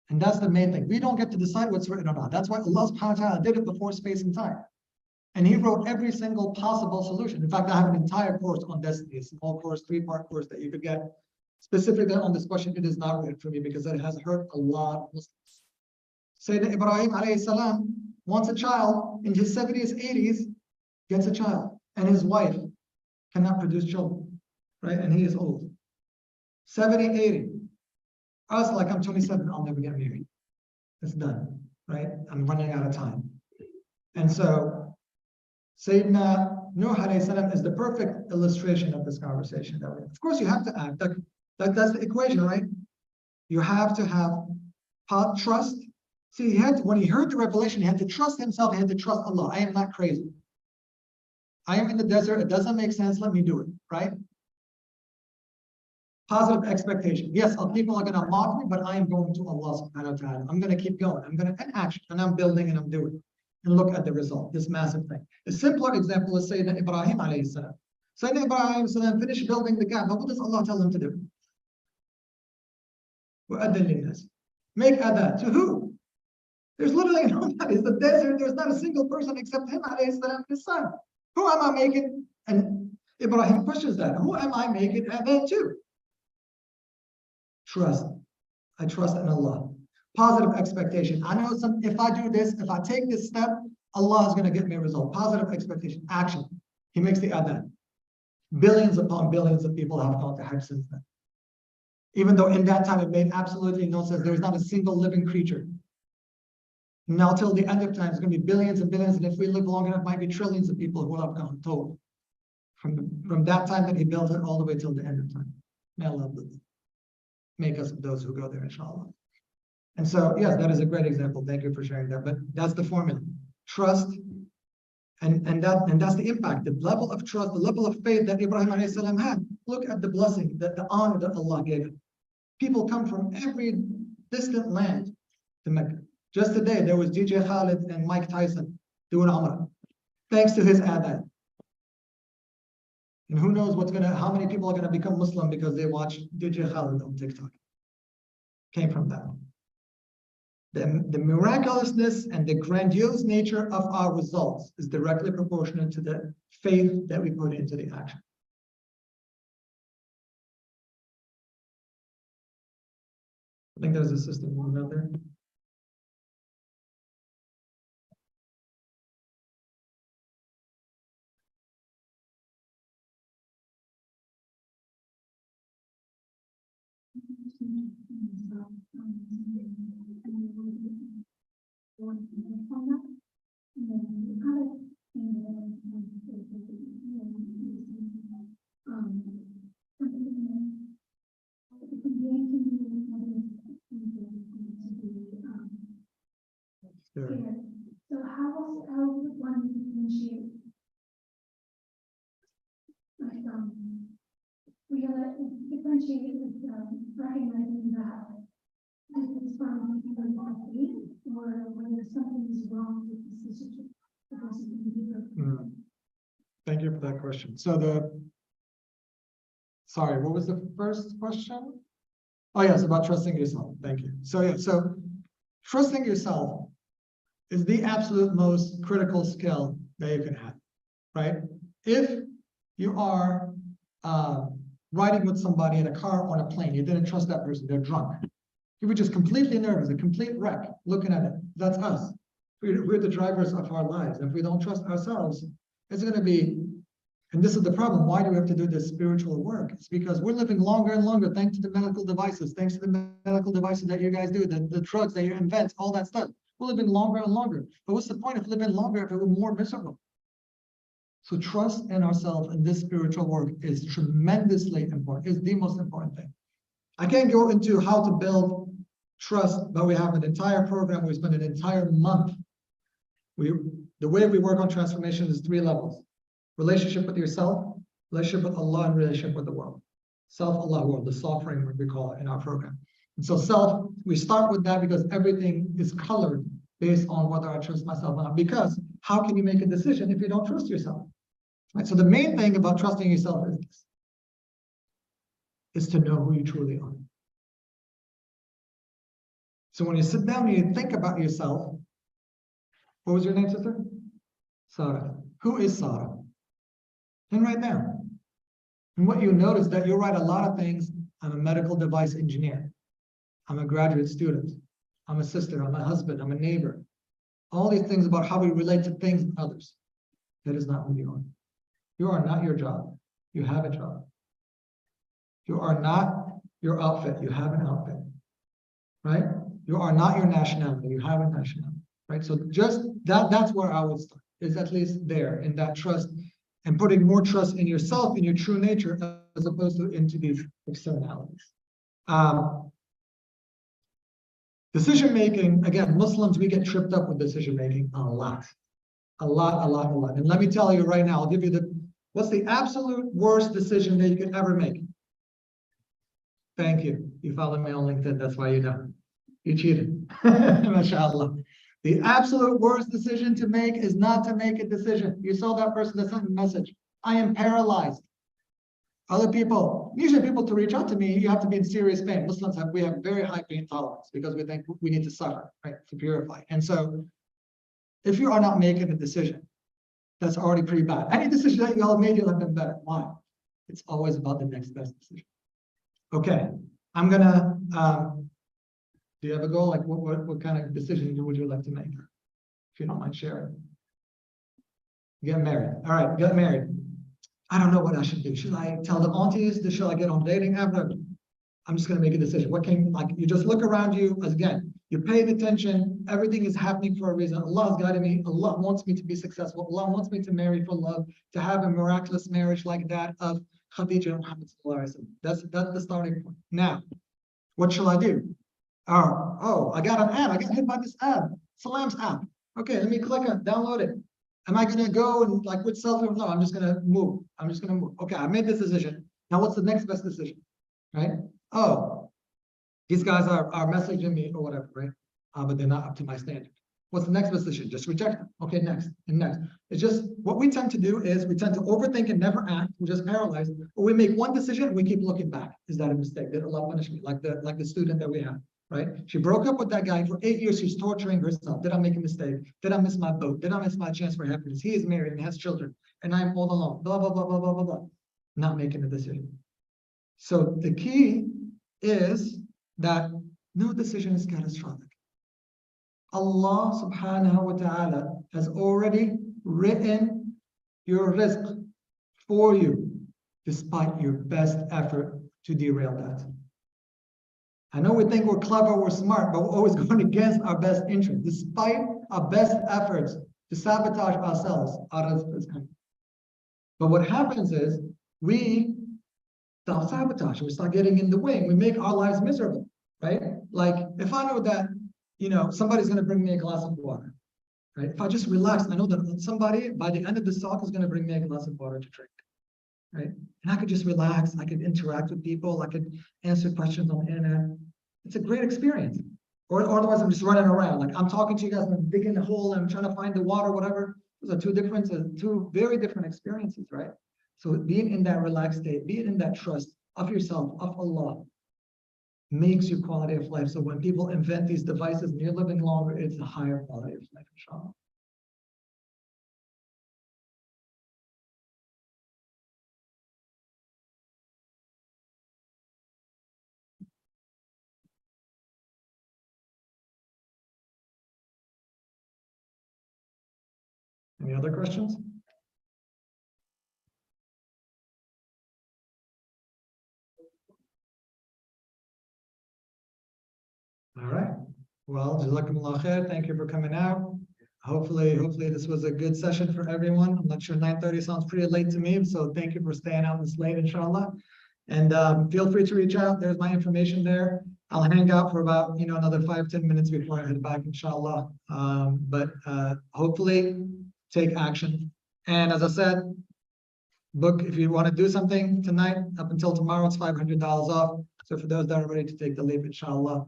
[SPEAKER 2] And that's the main thing. We don't get to decide what's written or not. That's why Allah subhanahu wa ta'ala did it before space and time. And he wrote every single possible solution. In fact, I have an entire course on destiny, a small course, 3-part course that you could get specifically on this question. It is not written for me because it has hurt a lot of Muslims. Sayyidina Ibrahim alayhi salam wants a child in his 70s, 80s, gets a child, and his wife cannot produce children, right? And he is old. 70, 80. Us, like, I'm 27, I'll never get married. It's done, right? I'm running out of time. And so Sayyidina Nuh alayhi salam is the perfect illustration of this conversation that we have. Of course, you have to act. That's the equation, right? You have to have trust. See, when he heard the revelation, he had to trust himself. He had to trust Allah. I am not crazy. I am in the desert. It doesn't make sense. Let me do it, right? Positive expectation. Yes, people are going to mock me, but I am going to Allah subhanahu wa ta'ala. I'm going to keep going. I'm going to action, and I'm building and I'm doing. And look at the result, this massive thing. A simpler example is Sayyidina Ibrahim alayhi salam. Sayyidina Ibrahim salam finished building the Kaaba. What does Allah tell him to do? وَأَذِّن لِلنَّاسِ. Make adhan. To who? There's literally nobody. It's the desert. There's not a single person except him alayhi salam, his son. Who am I making? And Ibrahim questions that. Who am I making adhan to? Trust. I trust in Allah. Positive expectation. I know if I do this, if I take this step, Allah is going to get me a result. Positive expectation. Action. He makes the adhan. Billions upon billions of people have gone to Hajj since then. Even though in that time it made absolutely no sense. There's not a single living creature. Now till the end of time, it's going to be billions and billions. And if we live long enough, it might be trillions of people who will have gone total. From that time that he built it all the way till the end of time. May Allah make us those who go there, inshallah. And so, yes, that is a great example. Thank you for sharing that. But that's the formula. Trust, and that's the impact, the level of trust, the level of faith that Ibrahim alayhi salam had. Look at the blessing, the honor that Allah gave him. People come from every distant land to Mecca. Just today, there was DJ Khalid and Mike Tyson doing Umrah, thanks to his adhan. And who knows how many people are gonna become Muslim because they watch DJ Khalid on TikTok. Came from that. The miraculousness and the grandiose nature of our results is directly proportional to the faith that we put into the action. I think there's a system moving out there. Sure.
[SPEAKER 5] So how would one differentiate? Like, differentiate with recognizing that this is from faith, or whether something is wrong with the decision.
[SPEAKER 2] Thank you for that question. So sorry, what was the first question? Oh yes, about trusting yourself. Thank you. So trusting yourself is the absolute most critical skill that you can have, right? If you are riding with somebody in a car or on a plane, you didn't trust that person, they're drunk. You were just completely nervous, a complete wreck, looking at it. That's us. We're the drivers of our lives. If we don't trust ourselves, it's going to be, and this is the problem. Why do we have to do this spiritual work? It's because we're living longer and longer thanks to the medical devices, thanks to the medical devices that you guys do, the drugs that you invent, all that stuff. We're living longer and longer. But what's the point of living longer if we're more miserable? So trust in ourselves and this spiritual work is tremendously important. It's the most important thing. I can't go into how to build trust, but we have an entire program. We spend an entire month. The way we work on transformation is 3 levels: relationship with yourself, relationship with Allah, and relationship with the world. Self, Allah, world, the soft framework we call it in our program. And so self, we start with that because everything is colored based on whether I trust myself or not. Because how can you make a decision if you don't trust yourself? Right? So the main thing about trusting yourself is this, is to know who you truly are. So when you sit down and you think about yourself, what was your name, sister? Sarah. Who is Sarah? And write down. And what you notice that you write a lot of things. I'm a medical device engineer. I'm a graduate student. I'm a sister. I'm a husband. I'm a neighbor. All these things about how we relate to things and others. That is not who you are. You are not your job. You have a job. You are not your outfit. You have an outfit. Right? You are not your nationality. You have a nationality. Right? So just that's where I would start, is at least there in that trust and putting more trust in yourself, in your true nature, as opposed to into these externalities. Decision making, again, Muslims, we get tripped up with decision making a lot. A lot. And let me tell you right now, I'll give you what's the absolute worst decision that you could ever make? Thank you. You followed me on LinkedIn, that's why you know. You cheated. MashaAllah. The absolute worst decision to make is not to make a decision. You saw that person that sent a message. I am paralyzed. Other people, usually people to reach out to me, you have to be in serious pain. Muslims we have very high pain tolerance because we think we need to suffer, right, to purify. And so if you are not making a decision, that's already pretty bad. Any decision that you all made, you'll have been better. Why? It's always about the next best decision. Okay, I'm gonna, do you have a goal? Like what kind of decision would you like to make? If you don't mind sharing. Get married. All right, get married. I don't know what I should do. Should I tell the aunties? Should I get on dating app? I'm just going to make a decision. What can, like, you just look around you, as again, you're paying attention. Everything is happening for a reason. Allah is guiding me. Allah wants me to be successful. Allah wants me to marry for love, to have a miraculous marriage like that of Khadija and Muhammad sallallahu alaihi wasallam. That's the starting point. Now, what shall I do? Oh, I got an ad. I got hit by this ad. Salam's app. Okay, let me click on, download it. Am I going to go and like with selfie? No, I'm just going to move. Okay, I made this decision. Now, what's the next best decision? Right? Oh, these guys are messaging me or whatever, right? But they're not up to my standard. What's the next best decision? Just reject them. Okay, next and next. It's just what we tend to do is we tend to overthink and never act. We're just paralyzed. Or we make one decision and we keep looking back. Is that a mistake? Did Allah punish me? Like the student that we have. Right? She broke up with that guy for 8 years. She's torturing herself. Did I make a mistake? Did I miss my boat? Did I miss my chance for happiness? He is married and has children, and I'm all alone. Blah, blah, blah, blah, blah, blah, blah. Not making a decision. So the key is that no decision is catastrophic. Allah subhanahu wa ta'ala has already written your rizq for you, despite your best effort to derail that. I know we think we're clever, we're smart, but we're always going against our best interest, despite our best efforts to sabotage ourselves out of this country. But what happens is we self-sabotage, we start getting in the way, and we make our lives miserable, right? Like if I know that, somebody's going to bring me a glass of water, right? If I just relax, I know that somebody by the end of the talk is going to bring me a glass of water to drink. Right? And I could just relax. I could interact with people. I could answer questions on the internet. It's a great experience. Or otherwise, I'm just running around. Like I'm talking to you guys, and I'm digging a hole, and I'm trying to find the water, whatever. Those are two very different experiences, right? So being in that relaxed state, being in that trust of yourself, of Allah, makes your quality of life. So when people invent these devices and you're living longer, it's a higher quality of life, inshallah. Any other questions? All right. Well, Jazakumullah khair. Thank you for coming out. Hopefully this was a good session for everyone. I'm not sure 9:30 sounds pretty late to me, so thank you for staying out this late, inshallah. And feel free to reach out. There's my information there. I'll hang out for about another 5-10 minutes before I head back, inshallah. But hopefully take action. And as I said, book if you want to do something tonight up until tomorrow, it's $500 off. So for those that are ready to take the leap, inshallah,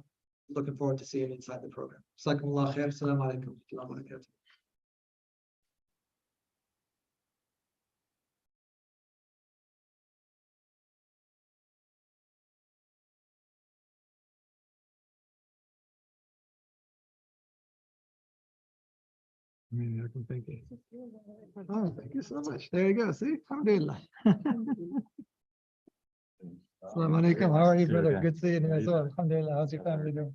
[SPEAKER 2] looking forward to seeing you inside the program. Jazakumullah khair. Assalamu alaikum wa rahmatullahi wa barakatuh. Thank you. Oh, thank you so much. There you go. See? Alhamdulillah. Assalamu alaikum. How are you, brother? Good seeing you as well. Alhamdulillah. How's your family doing?